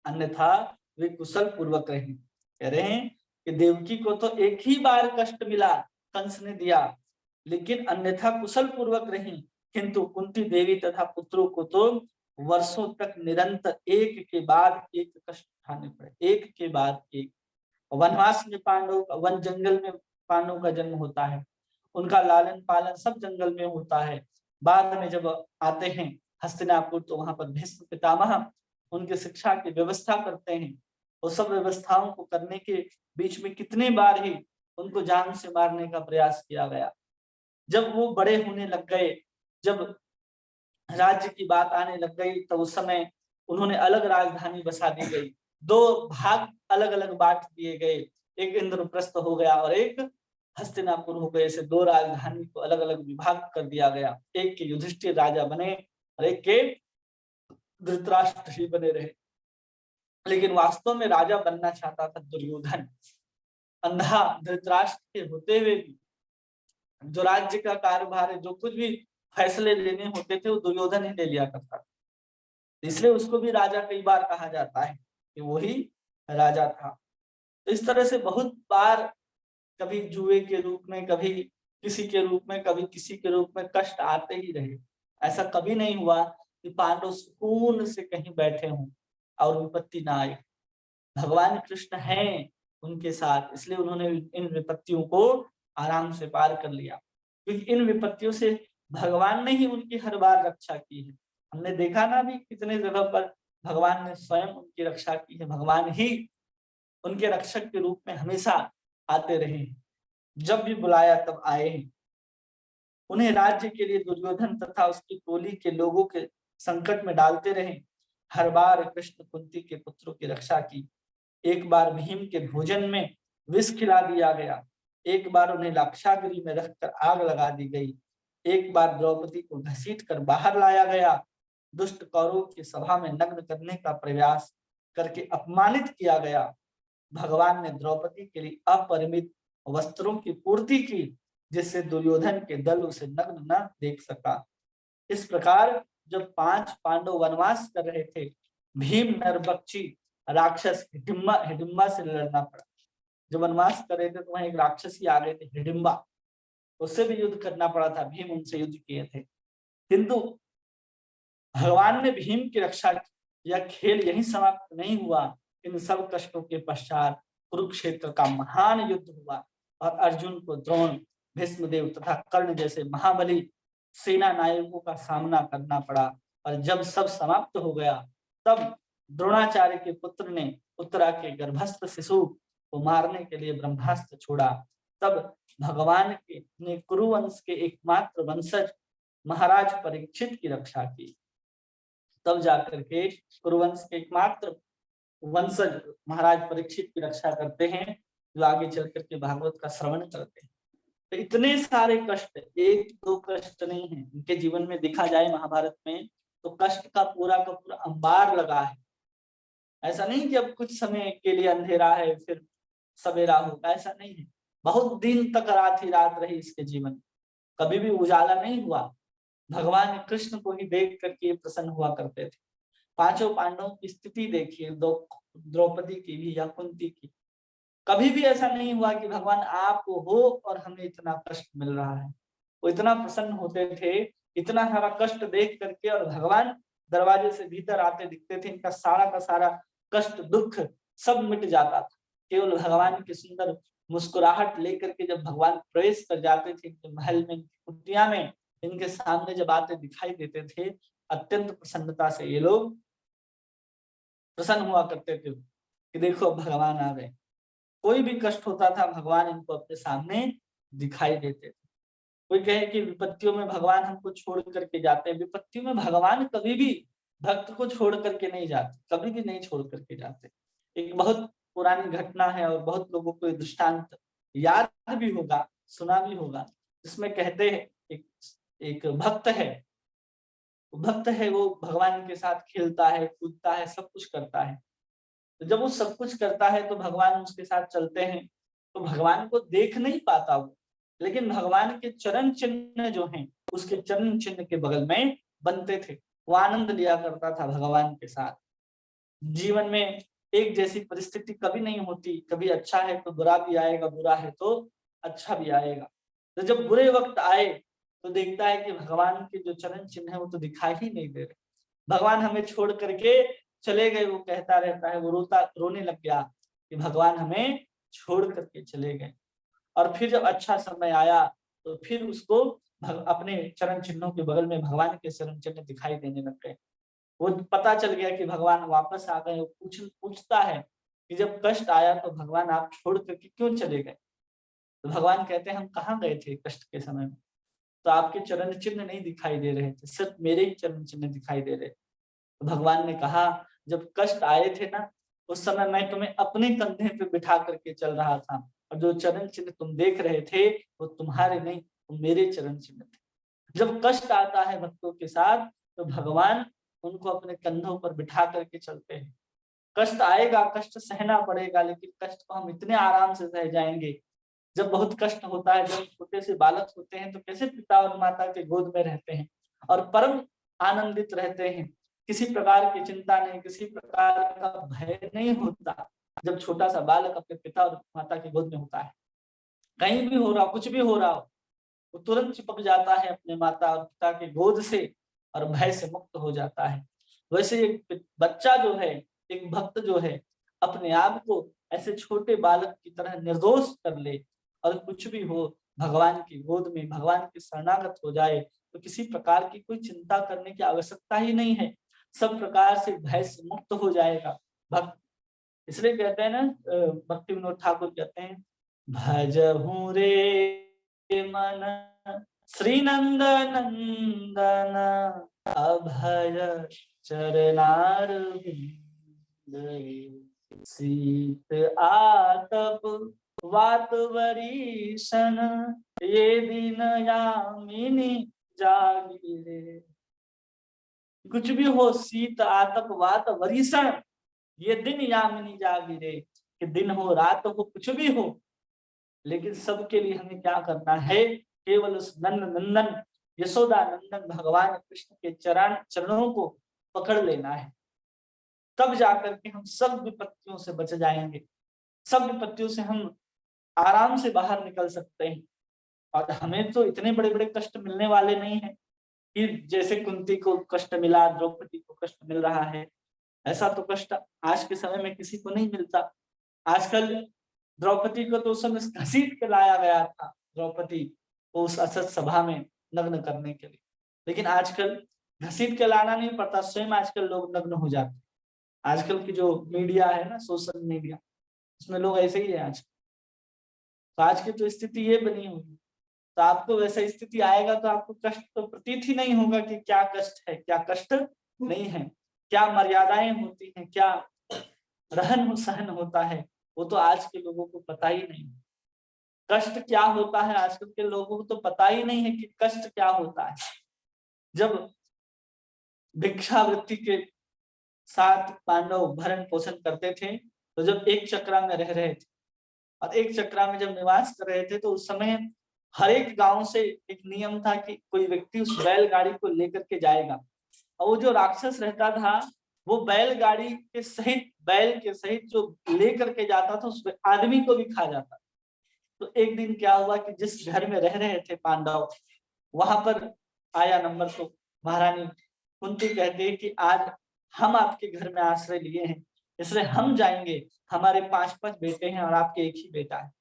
अन्यथा वे कुशल पूर्वक रही। कह रहे हैं कि देवकी को तो एक ही बार कष्ट मिला, कंस ने दिया, लेकिन अन्यथा कुशल पूर्वक रही। किंतु कुंती देवी तथा पुत्रों को तो वर्षों तक निरंतर एक के बाद एक कष्ट उठाने पड़े, एक के बाद एक। वनवास में वन जंगल में पांडवों का जन्म होता है, उनका लालन पालन सब जंगल में होता है। बाद में जब आते हैं हस्तिनापुर तो वहां पर भीष्म पितामह उनकी शिक्षा की व्यवस्था करते हैं। वो सब व्यवस्थाओं को करने के बीच में कितने बार ही उनको जान से मारने का प्रयास किया गया। जब वो बड़े होने लग गए, जब राज्य की बात आने लग गई, तो उस समय उन्होंने अलग राजधानी बसा दी गई, दो भाग अलग अलग बांट दिए गए, एक इंद्रप्रस्थ हो गया और एक हस्तिनापुर हो गए। ऐसे दो राजधानी को अलग अलग विभाग कर दिया गया। एक के युधिष्ठिर राजा बने और एक के धृतराष्ट्र ही बने रहे। लेकिन वास्तव में राजा बनना चाहता था दुर्योधन। अंधा धृतराष्ट्र के होते हुए भी जो राज्य का कार्यभार है, जो कुछ भी फैसले लेने होते थे वो दुर्योधन ही ले लिया करता था, इसलिए उसको भी राजा कई बार कहा जाता है कि वही राजा था। तो इस तरह से बहुत बार कभी जुए के रूप में, कभी किसी के रूप में, कभी किसी के रूप में कष्ट आते ही रहे। ऐसा कभी नहीं हुआ कि पांडव सुकून से कहीं बैठे हों और विपत्ति ना आए। भगवान कृष्ण हैं उनके साथ, इसलिए उन्होंने इन विपत्तियों को आराम से पार कर लिया, क्योंकि इन विपत्तियों से भगवान ने ही उनकी हर बार रक्षा की है। हमने देखा ना भी कितने जगह पर भगवान ने स्वयं उनकी रक्षा की है, भगवान ही उनके रक्षक के रूप में हमेशा आते रहे हैं, जब भी बुलाया तब आए हैं। उन्हें राज्य के लिए दुर्योधन तथा उसकी टोली के लोगों के संकट में डालते रहे। हर बार कृष्ण कुंती के पुत्रों की रक्षा की। एक बार भीम के भोजन में विष खिला दिया गया, एक बार उन्हें लाक्षागृह में रखकर आग लगा दी गई, एक बार द्रौपदी को घसीट कर बाहर लाया गया, दुष्ट कौरवों की सभा में नग्न करने का प्रयास करके अपमानित किया गया। भगवान ने द्रौपदी के लिए अपरिमित वस्त्रों की पूर्ति की, जिससे दुर्योधन के दल उसे नग्न न देख सका। इस प्रकार जब 5 पांडव वनवास कर रहे थे, भीम नरभक्षी राक्षस हिडिंबा से लड़ना पड़ा। जब वनवास कर रहे थे तो वहां एक राक्षसी आ गए थे हिडिंबा, उससे भी युद्ध करना पड़ा था, भीम उनसे युद्ध किए थे। किंतु भगवान ने भीम की रक्षा की। यह खेल यही समाप्त नहीं हुआ। इन सब कष्टों के पश्चात कुरुक्षेत्र का महान युद्ध हुआ और अर्जुन को द्रोण, भीष्मदेव तथा कर्ण जैसे महाबली सेना नायकों का सामना करना पड़ा। और जब सब समाप्त हो गया, तब द्रोणाचार्य के पुत्र ने उत्तरा के गर्भस्थ शिशु को मारने के लिए ब्रह्मास्त्र छोड़ा। तब भगवान के ने कुरुवंश के एकमात्र वंशज महाराज परीक्षित की रक्षा की। तब जाकर के कुरुवंश के एकमात्र वंशज महाराज परीक्षित की रक्षा करते हैं, जो आगे चल करके भागवत का श्रवण करते हैं। तो इतने सारे कष्ट, एक दो कष्ट नहीं है इनके जीवन में। देखा जाए महाभारत में तो कष्ट का पूरा अंबार लगा है। ऐसा नहीं कि अब कुछ समय के लिए अंधेरा है फिर सवेरा होगा, ऐसा नहीं है। बहुत दिन तक रात ही रात रही इसके जीवन में, कभी भी उजाला नहीं हुआ। भगवान कृष्ण को ही देख करके प्रसन्न हुआ करते थे। पांचों पांडवों की स्थिति देखिए, द्रौपदी की भी या कुंती की, कभी भी ऐसा नहीं हुआ कि भगवान आप हो और हमें इतना कष्ट मिल रहा है। वो इतना प्रसन्न होते थे, इतना सारा कष्ट देख करके, और भगवान दरवाजे से भीतर आते दिखते थे, इनका सारा का सारा कष्ट दुख सब मिट जाता था। केवल भगवान की सुंदर मुस्कुराहट लेकर के जब भगवान प्रवेश कर जाते थे इनके महल में, कुटिया में, इनके सामने जब आते दिखाई देते थे, अत्यंत प्रसन्नता से ये लोग प्रसन्न हुआ करते थे कि देखो भगवान आ गए। कोई भी कष्ट होता था भगवान इनको अपने सामने दिखाई देते थे। कोई कहे कि विपत्तियों में भगवान हमको छोड़ करके जाते हैं, विपत्तियों में भगवान कभी भी भक्त को छोड़ करके नहीं जाते, कभी भी नहीं छोड़ करके जाते। एक बहुत पुरानी घटना है और बहुत लोगों को ये दृष्टांत याद भी होगा, सुना भी होगा। इसमें कहते हैं एक भक्त है, वो भगवान के साथ खेलता है, कूदता है, सब कुछ करता है। तो जब वो सब कुछ करता है तो भगवान उसके साथ चलते हैं, तो भगवान को देख नहीं पाता वो, लेकिन भगवान के चरण चिन्ह जो हैं, उसके चरण चिन्ह के बगल में बनते थे। वो आनंद लिया करता था भगवान के साथ। जीवन में एक जैसी परिस्थिति कभी नहीं होती, कभी अच्छा है तो बुरा भी आएगा, बुरा है तो अच्छा भी आएगा। तो जब बुरे वक्त आए तो देखता है कि भगवान के जो चरण चिन्ह है वो तो दिखाई ही नहीं दे रहे, भगवान हमें छोड़ करके चले गए। वो कहता रहता है, वो रोने लग गया कि भगवान हमें छोड़ करके चले गए। और फिर जब अच्छा समय आया तो फिर उसको अपने चरण चिन्हों के बगल में भगवान के चरण चिन्ह दिखाई देने लग गए। वो पता चल गया कि भगवान वापस आ गए। वो पूछता है कि जब कष्ट आया तो भगवान आप छोड़ करके क्यों चले गए? तो भगवान कहते हैं हम कहाँ गए थे कष्ट के समय में, तो आपके चरण चिन्ह नहीं दिखाई दे रहे थे, सिर्फ मेरे ही चरण चिन्ह दिखाई दे रहे थे। तो भगवान ने कहा जब कष्ट आए थे ना, उस समय मैं तुम्हें अपने कंधे पे बिठा करके चल रहा था, और जो चरण चिन्ह तुम देख रहे थे वो तुम्हारे नहीं, वो मेरे चरण चिन्ह थे। जब कष्ट आता है भक्तों के साथ तो भगवान उनको अपने कंधों पर बिठा करके चलते हैं। कष्ट आएगा, कष्ट सहना पड़ेगा, लेकिन कष्ट को हम इतने आराम से सह जाएंगे जब बहुत कष्ट होता है, जब छोटे से बालक होते हैं तो कैसे पिता और माता के गोद में रहते हैं और परम आनंदित रहते हैं, किसी प्रकार की चिंता नहीं, किसी प्रकार का भय नहीं होता। जब छोटा सा बालक अपने पिता और माता की गोद में होता है, कहीं भी हो रहा हो, कुछ भी हो रहा हो, वो तुरंत चिपक जाता है अपने माता और पिता के गोद से और भय से मुक्त हो जाता है। वैसे एक बच्चा जो है, एक भक्त जो है, अपने आप को ऐसे छोटे बालक की तरह निर्दोष कर ले और कुछ भी हो भगवान की गोद में भगवान के शरणागत हो जाए, तो किसी प्रकार की कोई चिंता करने की आवश्यकता ही नहीं है, सब प्रकार से भय से मुक्त हो जाएगा भक्त। इसलिए कहते हैं ना, भक्ति विनोद ठाकुर कहते हैं, भजहूँ रे मन श्री नंद नंदन अभय चरनार विंद। शीत आतप वात वरीशन ये दिन यामिनी जागिरे। कुछ भी हो, शीत आतप वात वरीशन ये दिन यामिनी जागिरे, कि दिन हो रात हो कुछ भी हो, लेकिन सबके लिए हमें क्या करना है, केवल उस नंद नंदन यशोदा नंदन भगवान कृष्ण के चरणों को पकड़ लेना है। तब जाकर के हम सब विपत्तियों से बच जाएंगे, सब विपत्तियों से हम आराम से बाहर निकल सकते हैं। और हमें तो इतने बड़े बड़े कष्ट मिलने वाले नहीं है कि जैसे कुंती को कष्ट मिला, द्रौपदी को कष्ट मिल रहा है, ऐसा तो कष्ट आज के समय में किसी को नहीं मिलता। आजकल द्रौपदी को तो उस समय घसीट के लाया गया था, द्रौपदी को उस असत सभा में नग्न करने के लिए, लेकिन आजकल घसीट के लाना नहीं पड़ता, स्वयं आजकल लोग नग्न हो जाते हैं। आजकल की जो मीडिया है ना, सोशल मीडिया, उसमें लोग ऐसे ही है आज। तो आज की तो स्थिति ये बनी हुई, तो आपको वैसा स्थिति आएगा तो आपको कष्ट तो प्रतीत ही नहीं होगा कि क्या कष्ट है, क्या कष्ट नहीं है, क्या मर्यादाएं होती हैं, क्या रहन सहन होता है, वो तो आज के लोगों को पता ही नहीं। कष्ट क्या होता है आजकल के लोगों को तो पता ही नहीं है कि कष्ट क्या होता है। जब भिक्षावृत्ति के साथ पांडव भरण पोषण करते थे, तो जब एक चक्रा में रह रहे थे और एक चक्रा में जब निवास कर रहे थे, तो उस समय हर एक गांव से एक नियम था कि कोई व्यक्ति उस बैलगाड़ी को लेकर के जाएगा, और वो जो राक्षस रहता था वो बैलगाड़ी के सहित, बैल के सहित जो लेकर के जाता था, उस आदमी को भी खा जाता। तो एक दिन क्या हुआ कि जिस घर में रह रहे थे पांडव, वहां पर आया नंबर, तो महारानी कुंती कहती है कि आज हम आपके घर में आश्रय लिए हैं, इसलिए हम जाएंगे, हमारे 5-5 बेटे हैं और आपके एक ही बेटा है,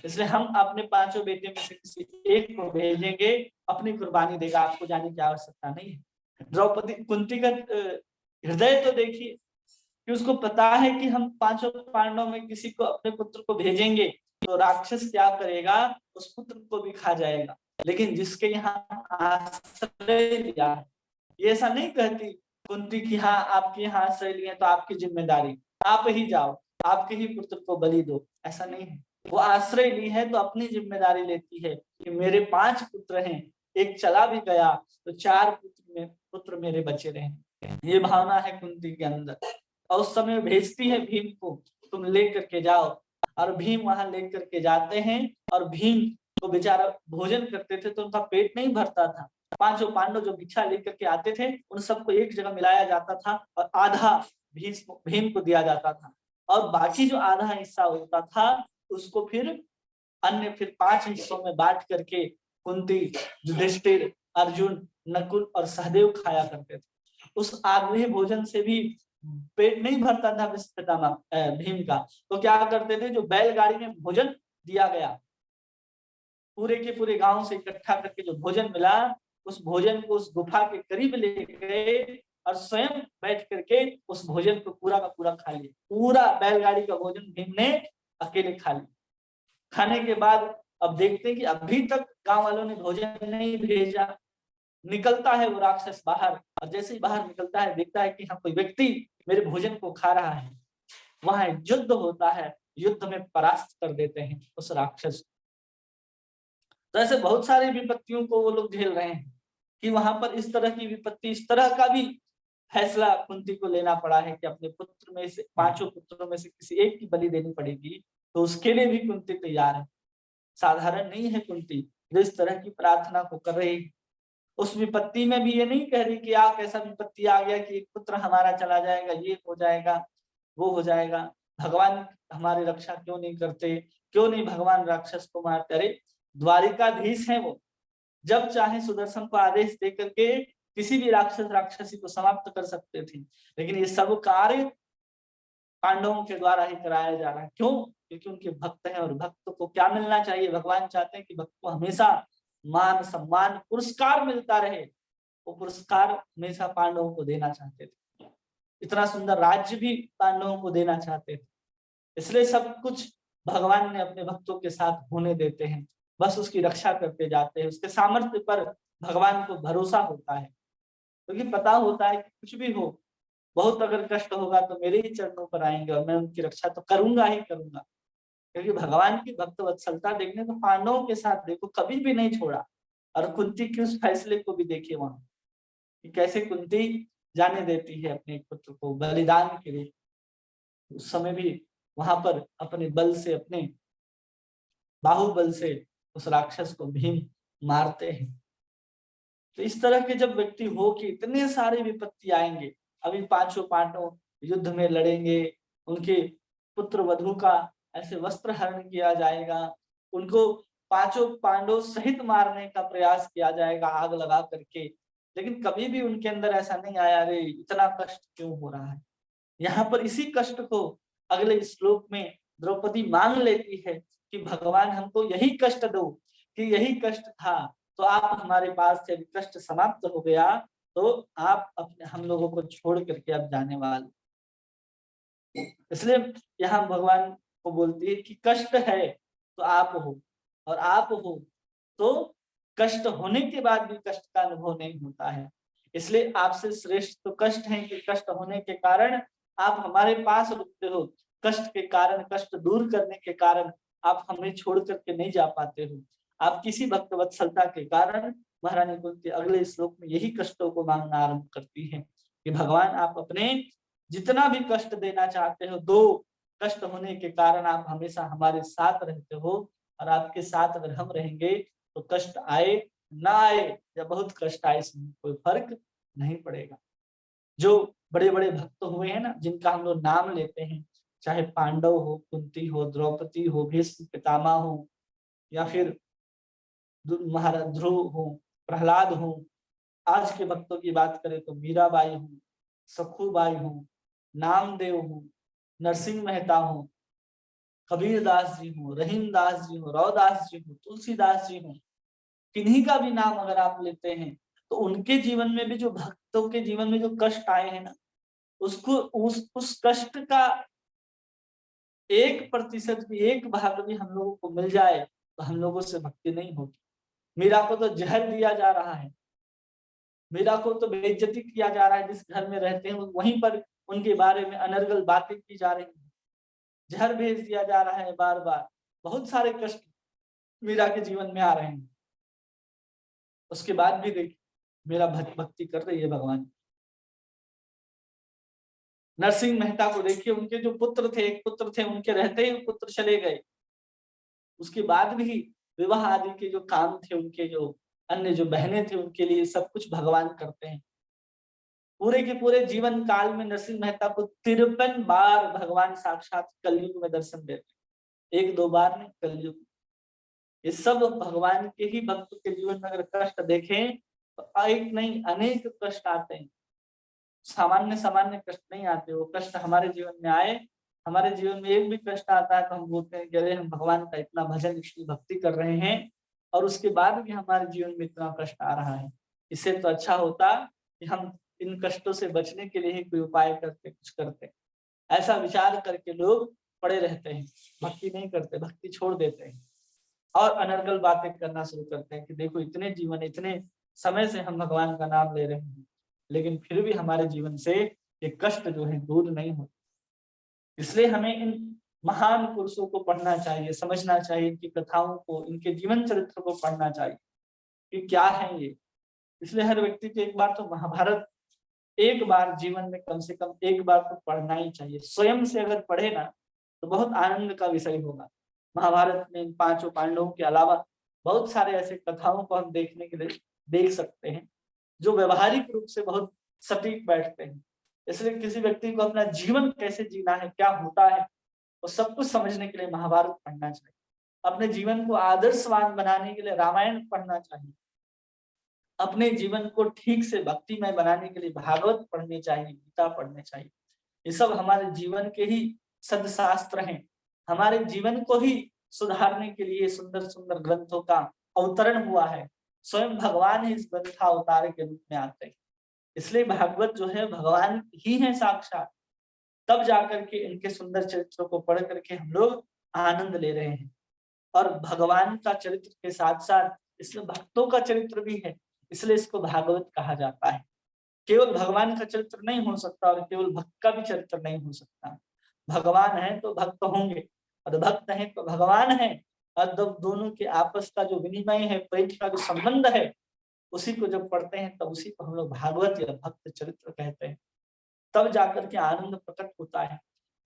इसलिए हम अपने 5 बेटे में से किसी एक को भेजेंगे, अपनी कुर्बानी देगा, आपको जाने की आवश्यकता नहीं है। द्रौपदी कुंती का हृदय तो देखिए कि उसको पता है कि हम 5 पांडवों में किसी को, अपने पुत्र को भेजेंगे तो राक्षस क्या करेगा, उस पुत्र को भी खा जाएगा, लेकिन जिसके यहाँ आश्रय लिया, ये ऐसा नहीं कहती कुंती कि हाँ आपके यहाँ आश्रय लिए तो आपकी जिम्मेदारी, आप ही जाओ, आपके ही पुत्र को बलि दो, ऐसा नहीं है। वो आश्रय ली है तो अपनी जिम्मेदारी लेती है कि मेरे 5 पुत्र हैं, एक चला भी गया तो 4 पुत्र मेरे बचे रहे। ये भावना है कुंती के अंदर, और उस समय भेजती है भीम को, तुम लेकर के जाओ, और भीम वहां लेकर के जाते हैं, और भीम को बेचारा भोजन करते थे तो उनका पेट नहीं भरता था। 5 पांडव जो भिक्षा लेकर के आते थे, उन सबको एक जगह मिलाया जाता था और आधा भीम को दिया जाता था, और बाकी जो आधा हिस्सा होता था उसको फिर अन्य 5 हिस्सों में बांट करके कुंती, युधिष्ठिर, अर्जुन, नकुल और सहदेव खाया करते थे। उस आधे भोजन से भी पेट नहीं भरता था भीम का, तो क्या करते थे, जो बैलगाड़ी में भोजन दिया गया, पूरे के पूरे गांव से इकट्ठा करके जो भोजन मिला, उस भोजन को उस गुफा के करीब ले गए और स्वयं बैठ करके उस भोजन को पूरा का पूरा खा लिया। पूरा बैलगाड़ी का भोजन भीम ने अकेले खा लिया। खाने के बाद अब देखते हैं कि अभी तक गांव वालों ने भोजन नहीं भेजा। निकलता है वो राक्षस बाहर, और जैसे ही बाहर निकलता है देखता है कि हाँ कोई व्यक्ति मेरे भोजन को खा रहा है। वहां युद्ध होता है, युद्ध में परास्त कर देते हैं उस राक्षस। तो ऐसे बहुत सारी विपत्तियों को वो लोग झेल रहे हैं कि वहां पर इस तरह की विपत्ति, इस तरह का भी फैसला कुंती को लेना पड़ा है कि अपने पुत्र में से, 5 पुत्रों में से किसी एक की बलि देनी पड़ेगी, तो उसके लिए भी कुंती तैयार है। साधारण नहीं है कुंती, जो इस तरह की प्रार्थना को कर रही है। उस विपत्ति में भी ये नहीं कह रही कि आप ऐसा विपत्ति आ गया कि एक पुत्र हमारा चला जाएगा, ये हो जाएगा, वो हो जाएगा, भगवान हमारी रक्षा क्यों नहीं करते, क्यों नहीं भगवान राक्षस को मारते। अरे द्वारिकाधीश है वो, जब चाहे सुदर्शन को आदेश दे करके किसी भी राक्षस राक्षसी को समाप्त कर सकते थे, लेकिन ये सब कार्य पांडवों के द्वारा ही कराया जा रहा है। क्यों? क्योंकि उनके भक्त हैं, और भक्त को क्या मिलना चाहिए? भगवान चाहते हैं कि भक्त को हमेशा मान सम्मान पुरस्कार मिलता रहे। वो पुरस्कार हमेशा पांडवों को देना चाहते थे, इतना सुंदर राज्य भी पांडवों को देना चाहते थे। इसलिए सब कुछ भगवान ने अपने भक्तों के साथ होने देते हैं, बस उसकी रक्षा करते जाते हैं। उसके सामर्थ्य पर भगवान को भरोसा होता है, क्योंकि पता होता है कि कुछ भी हो, बहुत अगर कष्ट होगा तो मेरे ही चरणों पर आएंगे और मैं उनकी रक्षा तो करूंगा ही करूंगा। क्योंकि भगवान की भक्त वत्सलता देखने तो पांडवों के साथ देखो कभी भी नहीं छोड़ा। और कुंती के उस फैसले को भी देखिए वहां कि कैसे कुंती जाने देती है अपने पुत्र को बलिदान के लिए। उस समय भी वहां पर अपने बल से, अपने बाहुबल से उस राक्षस को भीम मारते हैं। तो इस तरह के जब व्यक्ति हो कि इतने सारे विपत्ति आएंगे, अभी पांचों पांडव युद्ध में लड़ेंगे, उनके पुत्र वधु का ऐसे वस्त्र हरण किया जाएगा, उनको पांचों पांडव सहित मारने का प्रयास किया जाएगा आग लगा करके, लेकिन कभी भी उनके अंदर ऐसा नहीं आया अरे इतना कष्ट क्यों हो रहा है। यहाँ पर इसी कष्ट को अगले श्लोक में द्रौपदी मांग लेती है कि भगवान हमको यही कष्ट दो, कि यही कष्ट था तो आप हमारे पास से कष्ट समाप्त हो गया, तो आप अपने हम लोगों को छोड़ करके अब जाने वाले। इसलिए यहाँ भगवान को बोलती है कि कष्ट है तो आप हो, और आप हो तो कष्ट होने के बाद भी कष्ट का अनुभव नहीं होता है। इसलिए आपसे श्रेष्ठ तो कष्ट है कि कष्ट होने के कारण आप हमारे पास रुकते हो, कष्ट के कारण, कष्ट दूर करने के कारण आप हमें छोड़ करके नहीं जा पाते हो। आप किसी भक्त वत्सलता के कारण महारानी कुंती अगले श्लोक में यही कष्टों को मांगना आरंभ करती है कि भगवान आप अपने जितना भी कष्ट देना चाहते हो दो, कष्ट होने के कारण आप हमेशा हमारे साथ रहते हो, और आपके साथ अगर हम रहेंगे तो कष्ट आए ना आए या बहुत कष्ट आए इसमें कोई फर्क नहीं पड़ेगा। जो बड़े बड़े भक्त हुए हैं ना, जिनका हम लोग नाम लेते हैं, चाहे पांडव हो, कुंती हो, द्रौपदी हो, भीष्म पितामह हो, या फिर महाराज ध्रुव हो, प्रहलाद हो, आज के भक्तों की बात करें तो मीराबाई हो, सखूबाई हो, नामदेव हो, नरसिंह मेहता हो, कबीर दास जी हो, रहीम दास जी हो, रौदास जी हो, तुलसीदास जी हो, किन्हीं का भी नाम अगर आप लेते हैं तो उनके जीवन में भी, जो भक्तों के जीवन में जो कष्ट आए हैं ना, उसको उस कष्ट का 1% भी, 1 भाग भी हम लोगों को मिल जाए तो हम लोगों से भक्ति नहीं होगी। मीरा को तो जहर दिया जा रहा है, मीरा को तो बेइज्जती किया जा रहा है, जिस घर में रहते हैं वहीं पर उनके बारे में अनर्गल बातें की जा रही है, जहर भेज दिया जा रहा है बार बार, बहुत सारे कष्ट मीरा के जीवन में आ रहे हैं। उसके बाद भी देखिए मेरा भक्ति कर रही है भगवान। नरसिंह मेहता को देखिए, उनके जो पुत्र थे, एक पुत्र थे, उनके रहते ही पुत्र चले गए, उसके बाद भी विवाह आदि के जो काम थे, उनके जो अन्य जो बहनें थे, उनके लिए सब कुछ भगवान करते हैं। पूरे के पूरे जीवन काल में नरसिंह मेहता को 53 बार भगवान साक्षात कलयुग में दर्शन देते, 1-2 बार नहीं, कलयुग। ये सब भगवान के ही भक्त के जीवन में अगर कष्ट देखें तो एक नहीं अनेक कष्ट आते हैं, सामान्य कष्ट नहीं आते। वो कष्ट हमारे जीवन में आए, हमारे जीवन में एक भी कष्ट आता है तो हम बोलते हैं कि अरे हम भगवान का इतना भजन, इतनी भक्ति कर रहे हैं और उसके बाद भी हमारे जीवन में इतना कष्ट आ रहा है। इससे तो अच्छा होता कि हम इन कष्टों से बचने के लिए ही कोई उपाय करते, कुछ करते। ऐसा विचार करके लोग पड़े रहते हैं, भक्ति नहीं करते, भक्ति छोड़ देते हैं और अनर्गल बातें करना शुरू करते हैं कि देखो इतने जीवन, इतने समय से हम भगवान का नाम ले रहे हैं, लेकिन फिर भी हमारे जीवन से ये कष्ट जो है दूर नहीं होते। इसलिए हमें इन महान पुरुषों को पढ़ना चाहिए, समझना चाहिए, इनकी कथाओं को, इनके जीवन चरित्र को पढ़ना चाहिए कि क्या है ये। इसलिए हर व्यक्ति को एक बार तो महाभारत, एक बार जीवन में कम से कम एक बार तो पढ़ना ही चाहिए। स्वयं से अगर पढ़े ना तो बहुत आनंद का विषय होगा। महाभारत में इन पांचों पांडवों के अलावा बहुत सारे ऐसे कथाओं को हम देखने के लिए देख सकते हैं जो व्यवहारिक रूप से बहुत सटीक बैठते हैं। इसलिए किसी व्यक्ति को अपना जीवन कैसे जीना है, क्या होता है, वो सब कुछ समझने के लिए महाभारत पढ़ना चाहिए। अपने जीवन को आदर्शवान बनाने के लिए रामायण पढ़ना चाहिए। अपने जीवन को ठीक से भक्तिमय बनाने के लिए भागवत पढ़ने चाहिए, गीता पढ़ने चाहिए। ये सब हमारे जीवन के ही सदशास्त्र हैं। हमारे जीवन को ही सुधारने के लिए सुंदर सुंदर ग्रंथों का अवतरण हुआ है। स्वयं भगवान ही इस ग्रंथावतार के रूप में आते हैं। इसलिए भागवत जो है भगवान ही है साक्षात। तब जाकर के इनके सुंदर चरित्रों को पढ़ करके हम लोग आनंद ले रहे हैं। और भगवान का चरित्र के साथ साथ इसमें भक्तों का चरित्र भी है, इसलिए इसको भागवत कहा जाता है। केवल भगवान का चरित्र नहीं हो सकता और केवल भक्त का भी चरित्र नहीं हो सकता। भगवान है तो भक्त होंगे और भक्त है तो भगवान है, और दोनों के आपस का जो विनिमय है, प्रेम का जो संबंध है, उसी को जब पढ़ते हैं तब उसी को हम लोग भागवत या भक्त चरित्र कहते हैं। तब जाकर के आनंद प्रकट होता है।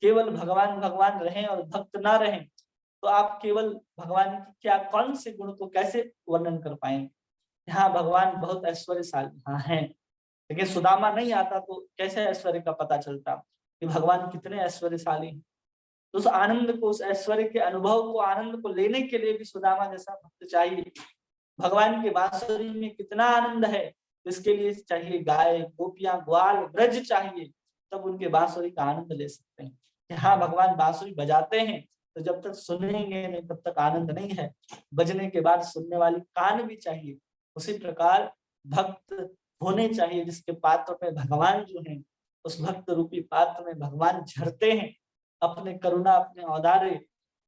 केवल भगवान भगवान रहें और भक्त ना रहें तो आप केवल भगवान की क्या कौन से गुण को कैसे वर्णन कर पाएंगे। यहाँ भगवान बहुत ऐश्वर्यशाली हैं, लेकिन सुदामा नहीं आता तो कैसे ऐश्वर्य का पता चलता कि भगवान कितने ऐश्वर्यशाली हैं। तो उस आनंद को, उस ऐश्वर्य के अनुभव को, आनंद को लेने के लिए भी सुदामा जैसा भक्त चाहिए। भगवान के बांसुरी में कितना आनंद है, इसके लिए चाहिए गाय, गोपियां, ग्वाल, ब्रज चाहिए, तब उनके बांसुरी का आनंद ले सकते हैं। हाँ, भगवान बांसुरी बजाते हैं तो जब तक सुनेंगे नहीं तब तक आनंद नहीं है। बजने के बाद सुनने वाली कान भी चाहिए। उसी प्रकार भक्त होने चाहिए जिसके पात्र में भगवान जो है, उस भक्त रूपी पात्र में भगवान झरते हैं अपने करुणा, अपने औदार्य,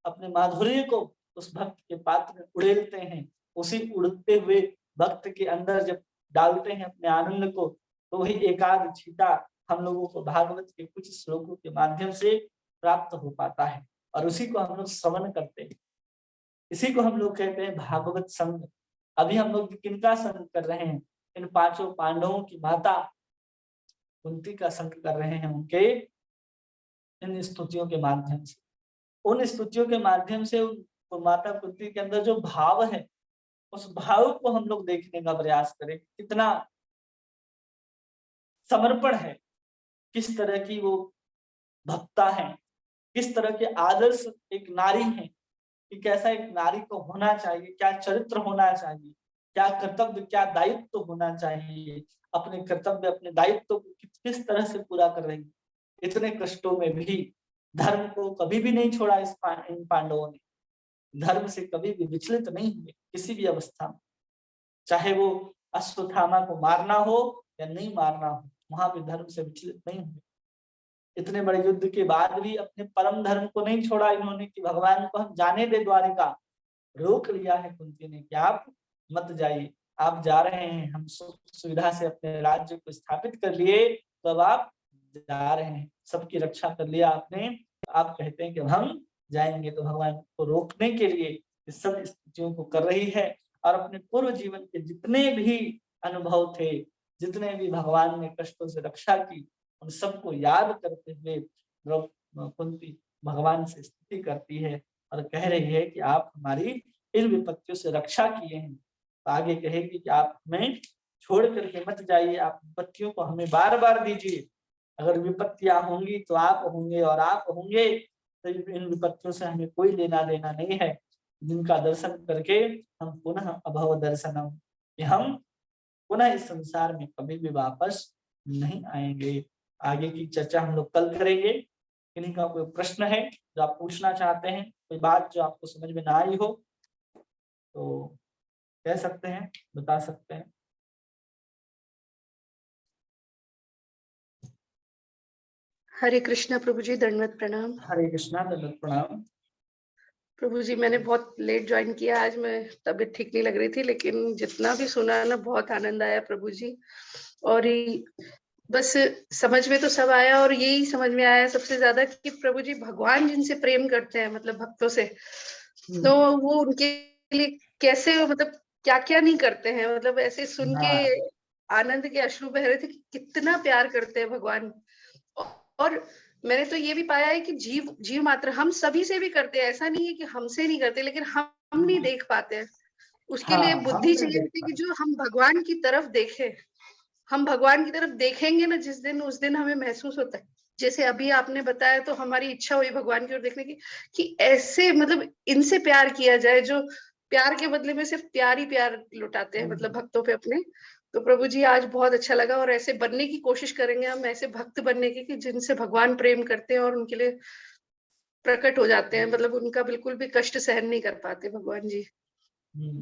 अपने माधुर्य को उस भक्त के पात्र में उड़ेलते हैं। उसी उड़ते हुए भक्त के अंदर जब डालते हैं अपने आनंद को, तो वही एकाग्र छीटा हम लोगों को भागवत के कुछ श्लोकों के माध्यम से प्राप्त हो पाता है और उसी को हम लोग श्रवण करते हैं। इसी को हम लोग कहते हैं भागवत संग। अभी हम लोग किनका संग कर रहे हैं? इन पांचों पांडवों की माता कुंती का संग कर रहे हैं, उनके इन स्तुतियों के माध्यम से। उन स्तुतियों के माध्यम से माता कुंती के अंदर जो भाव है, उस भाव को हम लोग देखने का प्रयास करें। कितना समर्पण है, किस तरह की वो भक्ता है, किस तरह के आदर्श एक नारी है, कि कैसा एक नारी को होना चाहिए, क्या चरित्र होना चाहिए, क्या कर्तव्य, क्या दायित्व होना चाहिए। अपने कर्तव्य, अपने दायित्व को किस तरह से पूरा कर रही है। इतने कष्टों में भी धर्म को कभी भी नहीं छोड़ा इन पांडवों ने। धर्म से कभी भी विचलित नहीं हुए किसी भी अवस्था में। चाहे वो अश्वत्थामा को मारना हो या नहीं मारना हो, वहां भी धर्म से विचलित नहीं हुए। इतने बड़े युद्ध के बाद भी अपने परम धर्म को नहीं छोड़ा इन्होंने कि भगवान को हम जाने दे द्वारिका। रोक लिया है कुंती ने कि आप मत जाइए, आप जा रहे हैं, हम सुविधा से अपने राज्य को स्थापित कर लिए, तो अब आप जा रहे हैं, सबकी रक्षा कर लिया आपने, आप कहते हैं कि हम जाएंगे। तो भगवान को रोकने के लिए इस सब स्थितियों को कर रही है और अपने पूर्व जीवन के जितने भी अनुभव थे, जितने भी भगवान ने कष्टों से रक्षा की, उन सबको याद करते हुए कुंती भगवान से स्तुति करती है और कह रही है कि आप हमारी इन विपत्तियों से रक्षा किए हैं। तो आगे कहेगी कि आप हमें छोड़ करके मत जाइए, आप विपत्तियों को हमें बार बार दीजिए। अगर विपत्तियां होंगी तो आप होंगे और आप होंगे तो इन विपत्तियों से हमें कोई लेना देना नहीं है, जिनका दर्शन करके हम पुनः अभव दर्शनम, कि हम पुनः इस संसार में कभी भी वापस नहीं आएंगे। आगे की चर्चा हम लोग कल करेंगे। किन्हीं का कोई प्रश्न है जो आप पूछना चाहते हैं, कोई बात जो आपको समझ में ना आई हो तो कह सकते हैं, बता सकते हैं। हरे कृष्णा प्रभु जी, दंडवत प्रणाम। हरे कृष्णा, दंडवत प्रणाम। प्रभु जी, मैंने बहुत लेट ज्वाइन किया आज, मैं तबीयत ठीक नहीं लग रही थी, लेकिन जितना भी सुना ना बहुत आनंद आया प्रभु जी। और बस समझ में तो सब आया और यही समझ में आया सबसे ज्यादा कि प्रभु जी भगवान जिनसे प्रेम करते हैं, मतलब भक्तों से, तो वो उनके लिए कैसे, मतलब क्या क्या नहीं करते हैं। मतलब ऐसे सुन के आनंद के अश्रु बह रहे थे कि कितना प्यार करते हैं भगवान। और मैंने तो ये भी पाया है कि जीव मात्र हम सभी से भी करते हैं, ऐसा नहीं है कि हमसे नहीं करते, लेकिन हम नहीं देख पाते हैं। उसके लिए हाँ, हम बुद्धि नहीं चाहिए देख होती है कि पाते। जो हम भगवान की तरफ देखें। हम भगवान की तरफ देखेंगे ना जिस दिन, उस दिन हमें महसूस होता है। जैसे अभी आपने बताया तो हमारी इच्छा हुई भगवान की ओर देखने की, कि ऐसे मतलब इनसे प्यार किया जाए जो प्यार के बदले में सिर्फ प्यार ही प्यार लुटाते हैं, मतलब भक्तों पे अपने। तो प्रभु जी आज बहुत अच्छा लगा, और ऐसे बनने की कोशिश करेंगे हम, ऐसे भक्त बनने की कि जिनसे भगवान प्रेम करते हैं और उनके लिए प्रकट हो जाते हैं, मतलब उनका बिल्कुल भी कष्ट सहन नहीं कर पाते भगवान जी। हम्म,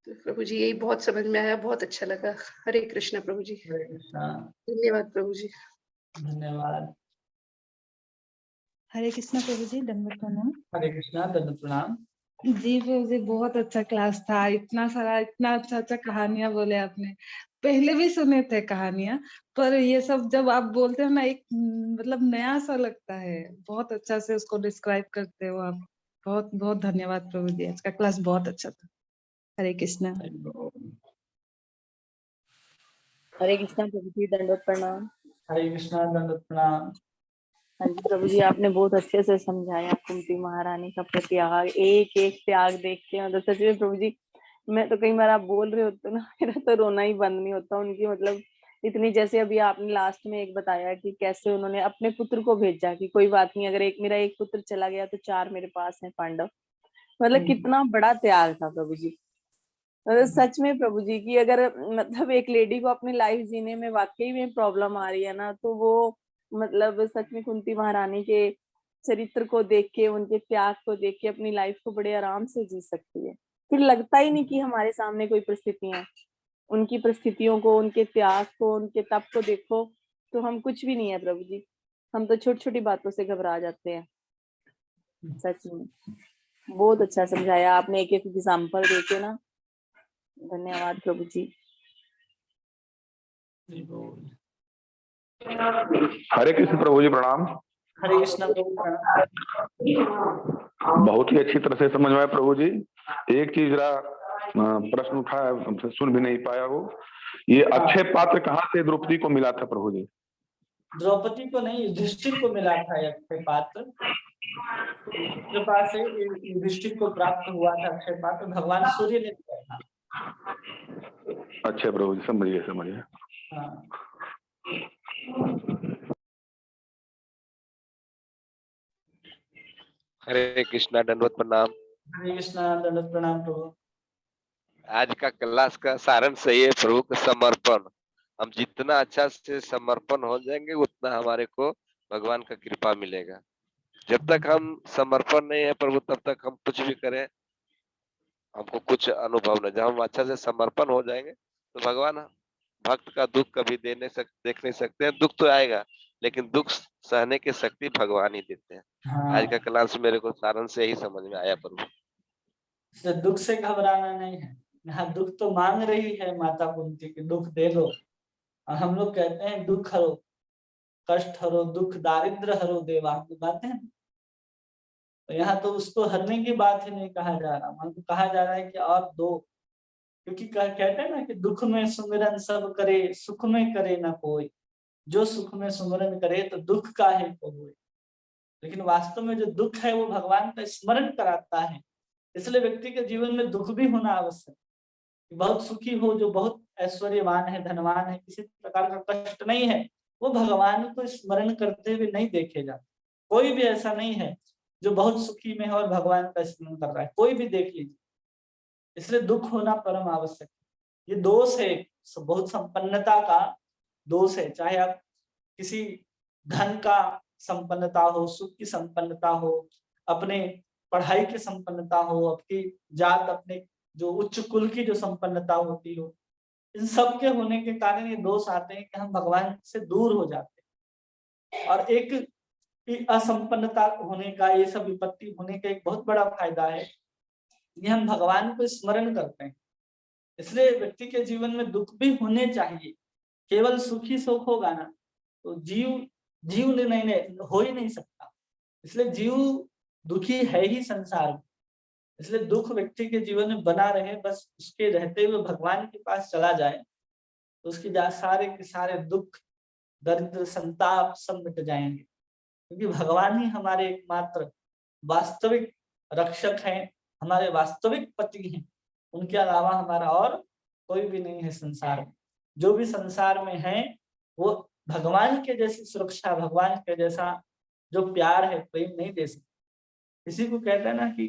तो प्रभु जी यही बहुत समझ में आया, बहुत अच्छा लगा। हरे कृष्णा प्रभु जी। हरे कृष्णा। धन्यवाद प्रभु जी। धन्यवाद। हरे कृष्णा प्रभु जी, दंडवत प्रणाम। हरे कृष्णा, दंड प्रणाम। जी प्रभु जी, बहुत अच्छा क्लास था। इतना सारा, इतना अच्छा अच्छा कहानियां बोले आपने। पहले भी सुने थे कहानियां, पर ये सब जब आप बोलते हो ना, एक मतलब नया सा लगता है। बहुत अच्छा से उसको डिस्क्राइब करते हो आप। बहुत बहुत धन्यवाद प्रभु जी, आज का क्लास बहुत अच्छा था। हरे कृष्णा। हरे कृष्णा प्रभु जी, दंडवत प्रणाम। हरे कृष्णा, दंड प्रणाम। हाँ जी प्रभु जी, आपने बहुत अच्छे से समझाया कुंती महारानी का त्याग, एक एक त्याग देखते हैं। मतलब सच में प्रभु जी, मैं तो कई बार आप बोल रहे होते ना, मेरा तो रोना ही बंद नहीं होता उनकी। मतलब इतनी, जैसे अभी आपने लास्ट में एक बताया कि कैसे उन्होंने अपने पुत्र को भेजा कि कोई बात नहीं, अगर मेरा एक पुत्र चला गया तो 4 मेरे पास हैं पांडव। मतलब कितना बड़ा त्याग था प्रभु जी। मतलब सच में प्रभु जी की, अगर मतलब एक लेडी को अपनी लाइफ जीने में वाकई में प्रॉब्लम आ रही है ना, तो वो मतलब सच में कुंती महारानी के चरित्र को देख के, उनके त्याग को देख के अपनी लाइफ को बड़े आराम से जी सकती है। फिर लगता ही नहीं कि हमारे सामने कोई परिस्थितियां हैं। उनकी परिस्थितियों को, उनके त्याग को, उनके तप को देखो तो हम कुछ भी नहीं है प्रभु जी। हम तो छोटी छोटी बातों से घबरा जाते हैं। सच में बहुत अच्छा समझाया आपने, एक एक एग्जाम्पल देके ना। धन्यवाद प्रभु जी। हरे कृष्ण प्रभु जी, प्रणाम। हरे कृष्णा प्रभु प्रणाम। बहुत ही अच्छी तरह से समझ में आया प्रभु जी। एक चीज जरा प्रश्न उठा है, हमसे सुन भी नहीं पाया वो, ये अक्षय पात्र कहाँ से द्रौपदी को मिला था प्रभु जी? द्रौपदी को नहीं, युधिष्ठिर को मिला था ये अक्षय पात्र। कृपा से युधिष्ठिर को प्राप्त हुआ था अक्षय पात्र, भगवान सूर्य ने दिया था। अच्छा प्रभु जी, समझिए समझिए। हाँ। हरे कृष्णा, दंडवत प्रणाम। हरे कृष्णा, दंडवत प्रणाम प्रभु। आज का क्लास का सारांश सही है प्रभु का समर्पण। हम जितना अच्छा से समर्पण हो जाएंगे उतना हमारे को भगवान का कृपा मिलेगा। जब तक हम समर्पण नहीं है प्रभु, तब तक हम कुछ भी करें हमको कुछ अनुभव नहीं। जब हम अच्छा से समर्पण हो जाएंगे तो भगवान भक्त का दुख कभी देख नहीं सकते हैं। दुख तो आएगा, लेकिन दुख सहने की शक्ति भगवान ही देते हैं। हाँ, आज का क्लास मेरे को सारांश से ही समझ में आया प्रभु। इसलिए दुख से घबराना नहीं है। यहाँ दुख तो मांग रही है माता कुंती की, दुख दे दो। और हम लोग कहते हैं दुख हरो, कष्ट हरो, दुख दारिद्र हरो देवा, की बातें हैं। तो यहाँ तो उसको हरने की बात ही नहीं कहा जा रहा, वहां तो कहा जा रहा है कि और दो। क्योंकि कहते हैं ना कि दुख में सुमिरन सब करे, सुख में करे ना कोई। जो सुख में सुमिरन करे तो दुख का है कोई। लेकिन वास्तव में जो दुख है वो भगवान का स्मरण कराता है। इसलिए व्यक्ति के जीवन में दुख भी होना आवश्यक। बहुत सुखी हो, जो बहुत ऐश्वर्यवान है, धनवान है, किसी प्रकार का कष्ट नहीं है, वो भगवान को स्मरण करते हुए नहीं देखे जाते। कोई भी ऐसा नहीं है जो बहुत सुखी में है और भगवान का स्मरण कर रहा है, कोई भी देख लीजिए। इसलिए दुख होना परम आवश्यक है। ये दोष है, बहुत संपन्नता का दोष है। चाहे आप किसी धन का संपन्नता हो, सुख की संपन्नता हो, अपने पढ़ाई की संपन्नता हो, अपनी जात, अपने जो उच्च कुल की जो संपन्नता होती हो, इन सब के होने के कारण ये दोष आते हैं कि हम भगवान से दूर हो जाते हैं। और एक असंपन्नता होने का, ये सब विपत्ति होने का एक बहुत बड़ा फायदा है, ये हम भगवान को स्मरण करते हैं। इसलिए व्यक्ति के जीवन में दुख भी होने चाहिए। केवल सुखी सुख होगा ना तो जीव नहीं हो ही नहीं सकता। इसलिए जीव दुखी है ही संसार में। इसलिए दुख व्यक्ति के जीवन में बना रहे, बस उसके रहते हुए भगवान के पास चला जाए तो उसके सारे के सारे दुख, दरिद्र, संताप सब मिट जाएंगे। क्योंकि भगवान ही हमारे एकमात्र वास्तविक रक्षक हैं, हमारे वास्तविक पति हैं। उनके अलावा हमारा और कोई भी नहीं है संसार में। जो भी संसार में है वो भगवान के जैसी सुरक्षा, भगवान के जैसा जो प्यार है, प्रेम नहीं दे सकते। इसी को कहते हैं ना कि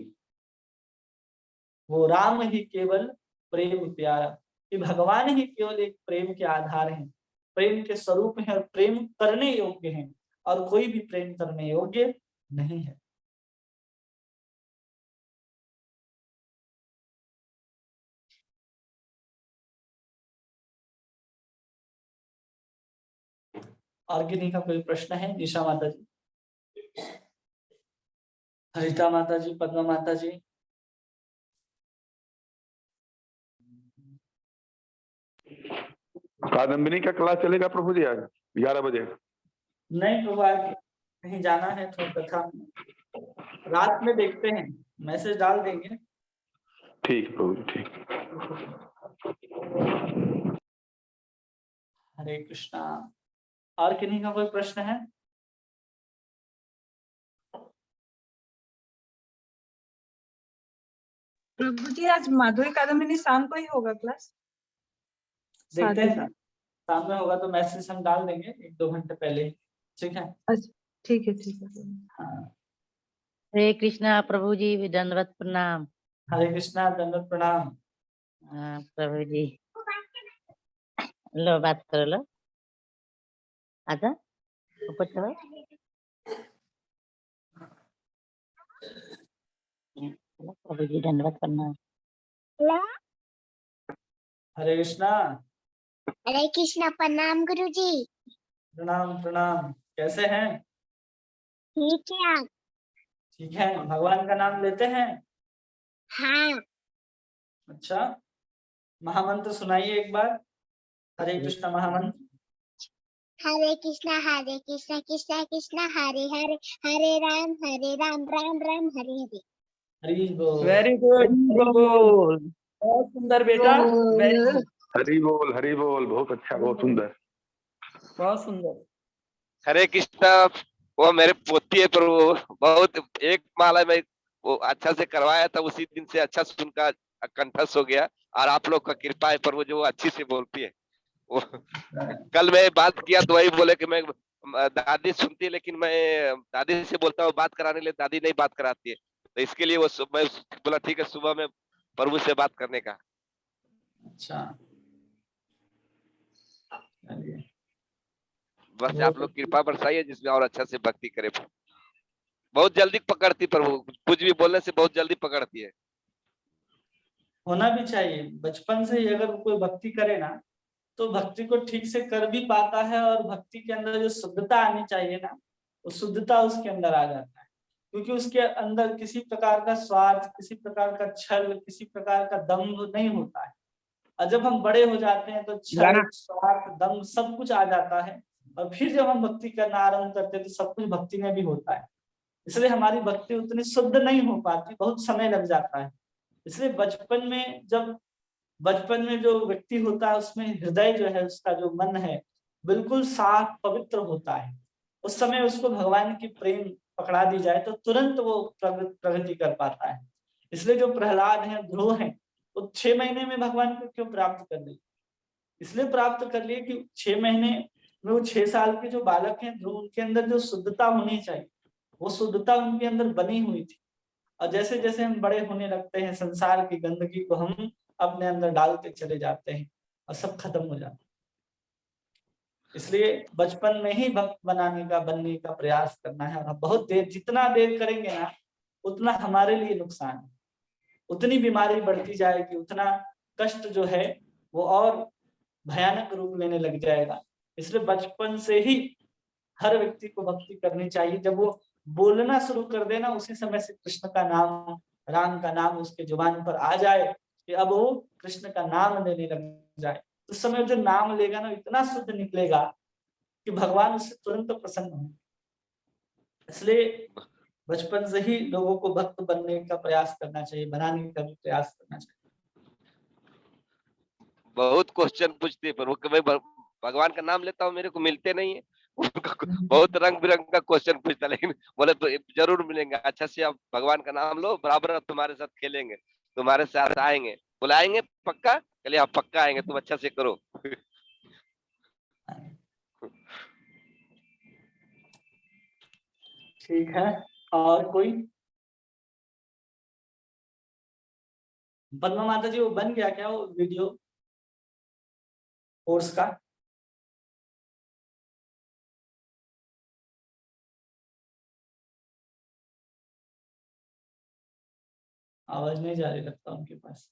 वो राम ही केवल प्रेम प्यारा, कि भगवान ही केवल एक प्रेम के आधार हैं, प्रेम के स्वरूप हैं और प्रेम करने योग्य हैं, और कोई भी प्रेम करने योग्य नहीं है। और किन्हीं का कोई प्रश्न है? निशा माता जी, हरिता माता जी, पद्मा माता जी। कादम्बिनी का क्लास चलेगा प्रभु जी आज 11 बजे? नहीं प्रभु, आज कहीं जाना है तो कथा रात में देखते हैं, मैसेज डाल देंगे। ठीक प्रभु जी, ठीक। हरे कृष्णा। और किन्हीं का कोई प्रश्न है? प्रभु जी आज माधुरी कादम्बिनी शाम को ही होगा क्लास? देखते हैं, शाम में होगा तो मैसेज हम डाल देंगे 1-2 घंटे पहले ही, ठीक है? अच्छा ठीक है, ठीक है। हाँ। हरे कृष्णा प्रभु जी, दंडवत प्रणाम। हरे कृष्णा, दंडवत प्रणाम। हाँ प्रभु जी, लो बात करो, लो आजा ऊपर चलो। चलो प्रभु जी, दंडवत प्रणाम। हरे कृष्णा। हरे कृष्णा, प्रणाम गुरु जी। प्रणाम प्रणाम। कैसे हैं? ठीक है आप? ठीक है। भगवान का नाम लेते हैं? हाँ। अच्छा, महामंत्र सुनाइए एक बार, हरे कृष्णा महामंत्र। हरे कृष्णा कृष्णा कृष्णा हरे हरे, हरे राम राम राम हरे हरे। हरि बोल। वेरी गुड, वेरी गुड, बहुत सुंदर बेटा, वेरी गुड, हरि बोल, बहुत अच्छा, बहुत सुंदर, बहुत सुंदर। हरे कृष्णा। वो मेरे पोती है, पर वो बहुत एक माला में वो अच्छा से करवाया था, उसी दिन से अच्छा सुनकर कंठस्थ हो गया, और आप लोग का कृपा है पर वो जो अच्छी से बोलती है। वो कल मैं बात किया तो वही बोले कि मैं दादी सुनती है, लेकिन मैं दादी से बोलता हूँ बात कराने के लिए, दादी नहीं बात कराती है, तो इसके लिए वो मैं बोला ठीक है सुबह में प्रभु से बात करने का। अच्छा, बस आप लोग कृपा बरसाइए जिसमें और अच्छा से भक्ति करे। बहुत जल्दी पकड़ती प्रभु, कुछ भी बोलने से बहुत जल्दी पकड़ती है। होना भी चाहिए। बचपन से ही अगर कोई भक्ति करे ना, तो भक्ति को ठीक से कर भी पाता है, और भक्ति के अंदर जो शुद्धता आनी चाहिए ना, वो शुद्धता उसके अंदर आ जाता है, क्योंकि उसके अंदर किसी प्रकार का स्वार्थ, किसी प्रकार का छल, किसी प्रकार का दम्भ नहीं होता है। और जब हम बड़े हो जाते हैं तो छल, स्वार्थ, दम्भ सब कुछ आ जाता है, और फिर जब हम भक्ति करना आरंभ करते हैं तो सब कुछ भक्ति में भी होता है। इसलिए हमारी भक्ति उतनी शुद्ध नहीं हो पाती, बहुत समय लग जाता है। इसलिए बचपन में जो व्यक्ति होता है उसमें हृदय जो है, उसका जो मन है बिल्कुल साफ पवित्र होता है। उस समय उसको भगवान की प्रेम पकड़ा दी जाए तो तुरंत वो प्रगति कर पाता है। इसलिए जो प्रहलाद है, ध्रुव है, वो 6 महीने में भगवान को क्यों प्राप्त कर लिए? इसलिए प्राप्त कर लिए कि 6 महीने में वो 6 साल के जो बालक हैं ध्रुव, उनके अंदर जो शुद्धता होनी चाहिए वो शुद्धता उनके अंदर बनी हुई थी। और जैसे जैसे हम बड़े होने लगते हैं, संसार की गंदगी को हम अपने अंदर डालते चले जाते हैं और सब खत्म हो जाता है। इसलिए बचपन में ही भक्त बनने का प्रयास करना है, और बहुत देर, जितना देर करेंगे ना उतना हमारे लिए नुकसान है, उतनी बीमारी बढ़ती जाएगी, उतना कष्ट जो है वो और भयानक रूप लेने लग जाएगा। इसलिए बचपन से ही हर व्यक्ति को भक्ति करनी चाहिए। जब वो बोलना शुरू कर देना, उसी समय से कृष्ण का नाम, राम का नाम उसके जुबान पर आ जाए कि अब वो कृष्ण का नाम लेने लग जाए, उस समय जो नाम लेगा ना इतना शुद्ध निकलेगा कि भगवान उससे तुरंत प्रसन्न हो। इसलिए बचपन से ही लोगों को भक्त बनने का प्रयास करना चाहिए, बनाने का भी प्रयास करना चाहिए। बहुत क्वेश्चन पूछती है पर वो मैं भगवान का नाम लेता हूँ, मेरे को मिलते नहीं है, उनका बहुत रंग बिरंग का क्वेश्चन पूछता, लेकिन बोले तो जरूर मिलेंगे, अच्छा से आप भगवान का नाम लो, बराबर तुम्हारे साथ खेलेंगे, तुम्हारे साथ आएंगे। बोले आएंगे पक्का? चलिए आप पक्का आएंगे, तुम अच्छा से करो। ठीक है, और कोई? पद्मा माता जी, वो बन गया क्या वो वीडियो कोर्स का? आवाज नहीं जा रही लगता उनके पास।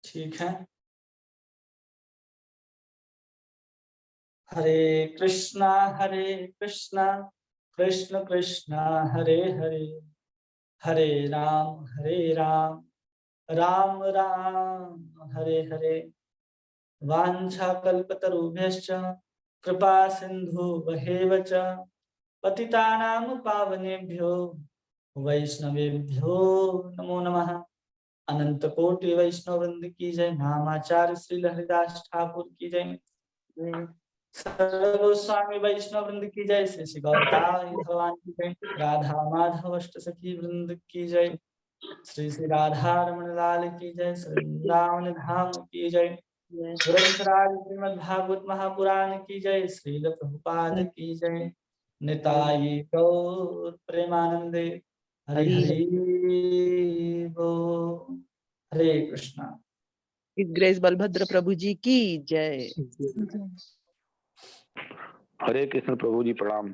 ठीक है, हरे कृष्णा कृष्ण कृष्ण हरे हरे, हरे राम राम राम हरे हरे। वाञ्छाकल्पतरुभ्यश्च कृपा सिन्धुभ्येव च पतितानां पावनेभ्यो वैष्णवेभ्यो नमो नमः। अनंत कोटि वैष्णव वृंद की जय। नामाचार्य श्री हरिदास ठाकुर की जय। सर्व गोस्वामी वैष्णव वृंद की जय। श्री श्री गौरताई भगवान की जय। राधा माधव अष्ट सखी वृंद की जय। श्री श्री राधा रमण लाल की जय। श्री वृंदावन धाम की जय। ग्रंथराज श्रीमद् भागवत महापुराण की जय। श्रील प्रभुपाद की जय। निताई गौर प्रेमानंदे। हरि हरि बोल। हरे कृष्णा। ग्रेस बलभद्र प्रभु जी की जय। हरे कृष्ण प्रभु जी प्रणाम।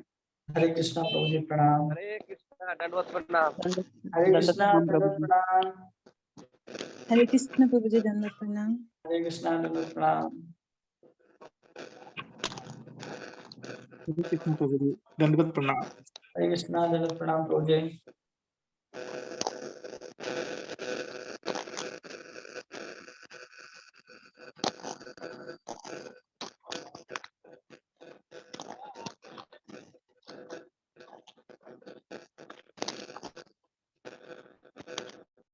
हरे कृष्णा प्रभु जी प्रणाम। हरे कृष्णा, दंडवत प्रणाम। हरे कृष्णा दंडवत प्रणाम। हरे कृष्ण प्रभु जी दंडवत प्रणाम। हरे कृष्णा दंडवत प्रणाम। हरे कृष्ण प्रभु जी दंडवत प्रणाम। हरे कृष्णा दंडवत प्रणाम प्रभु जी।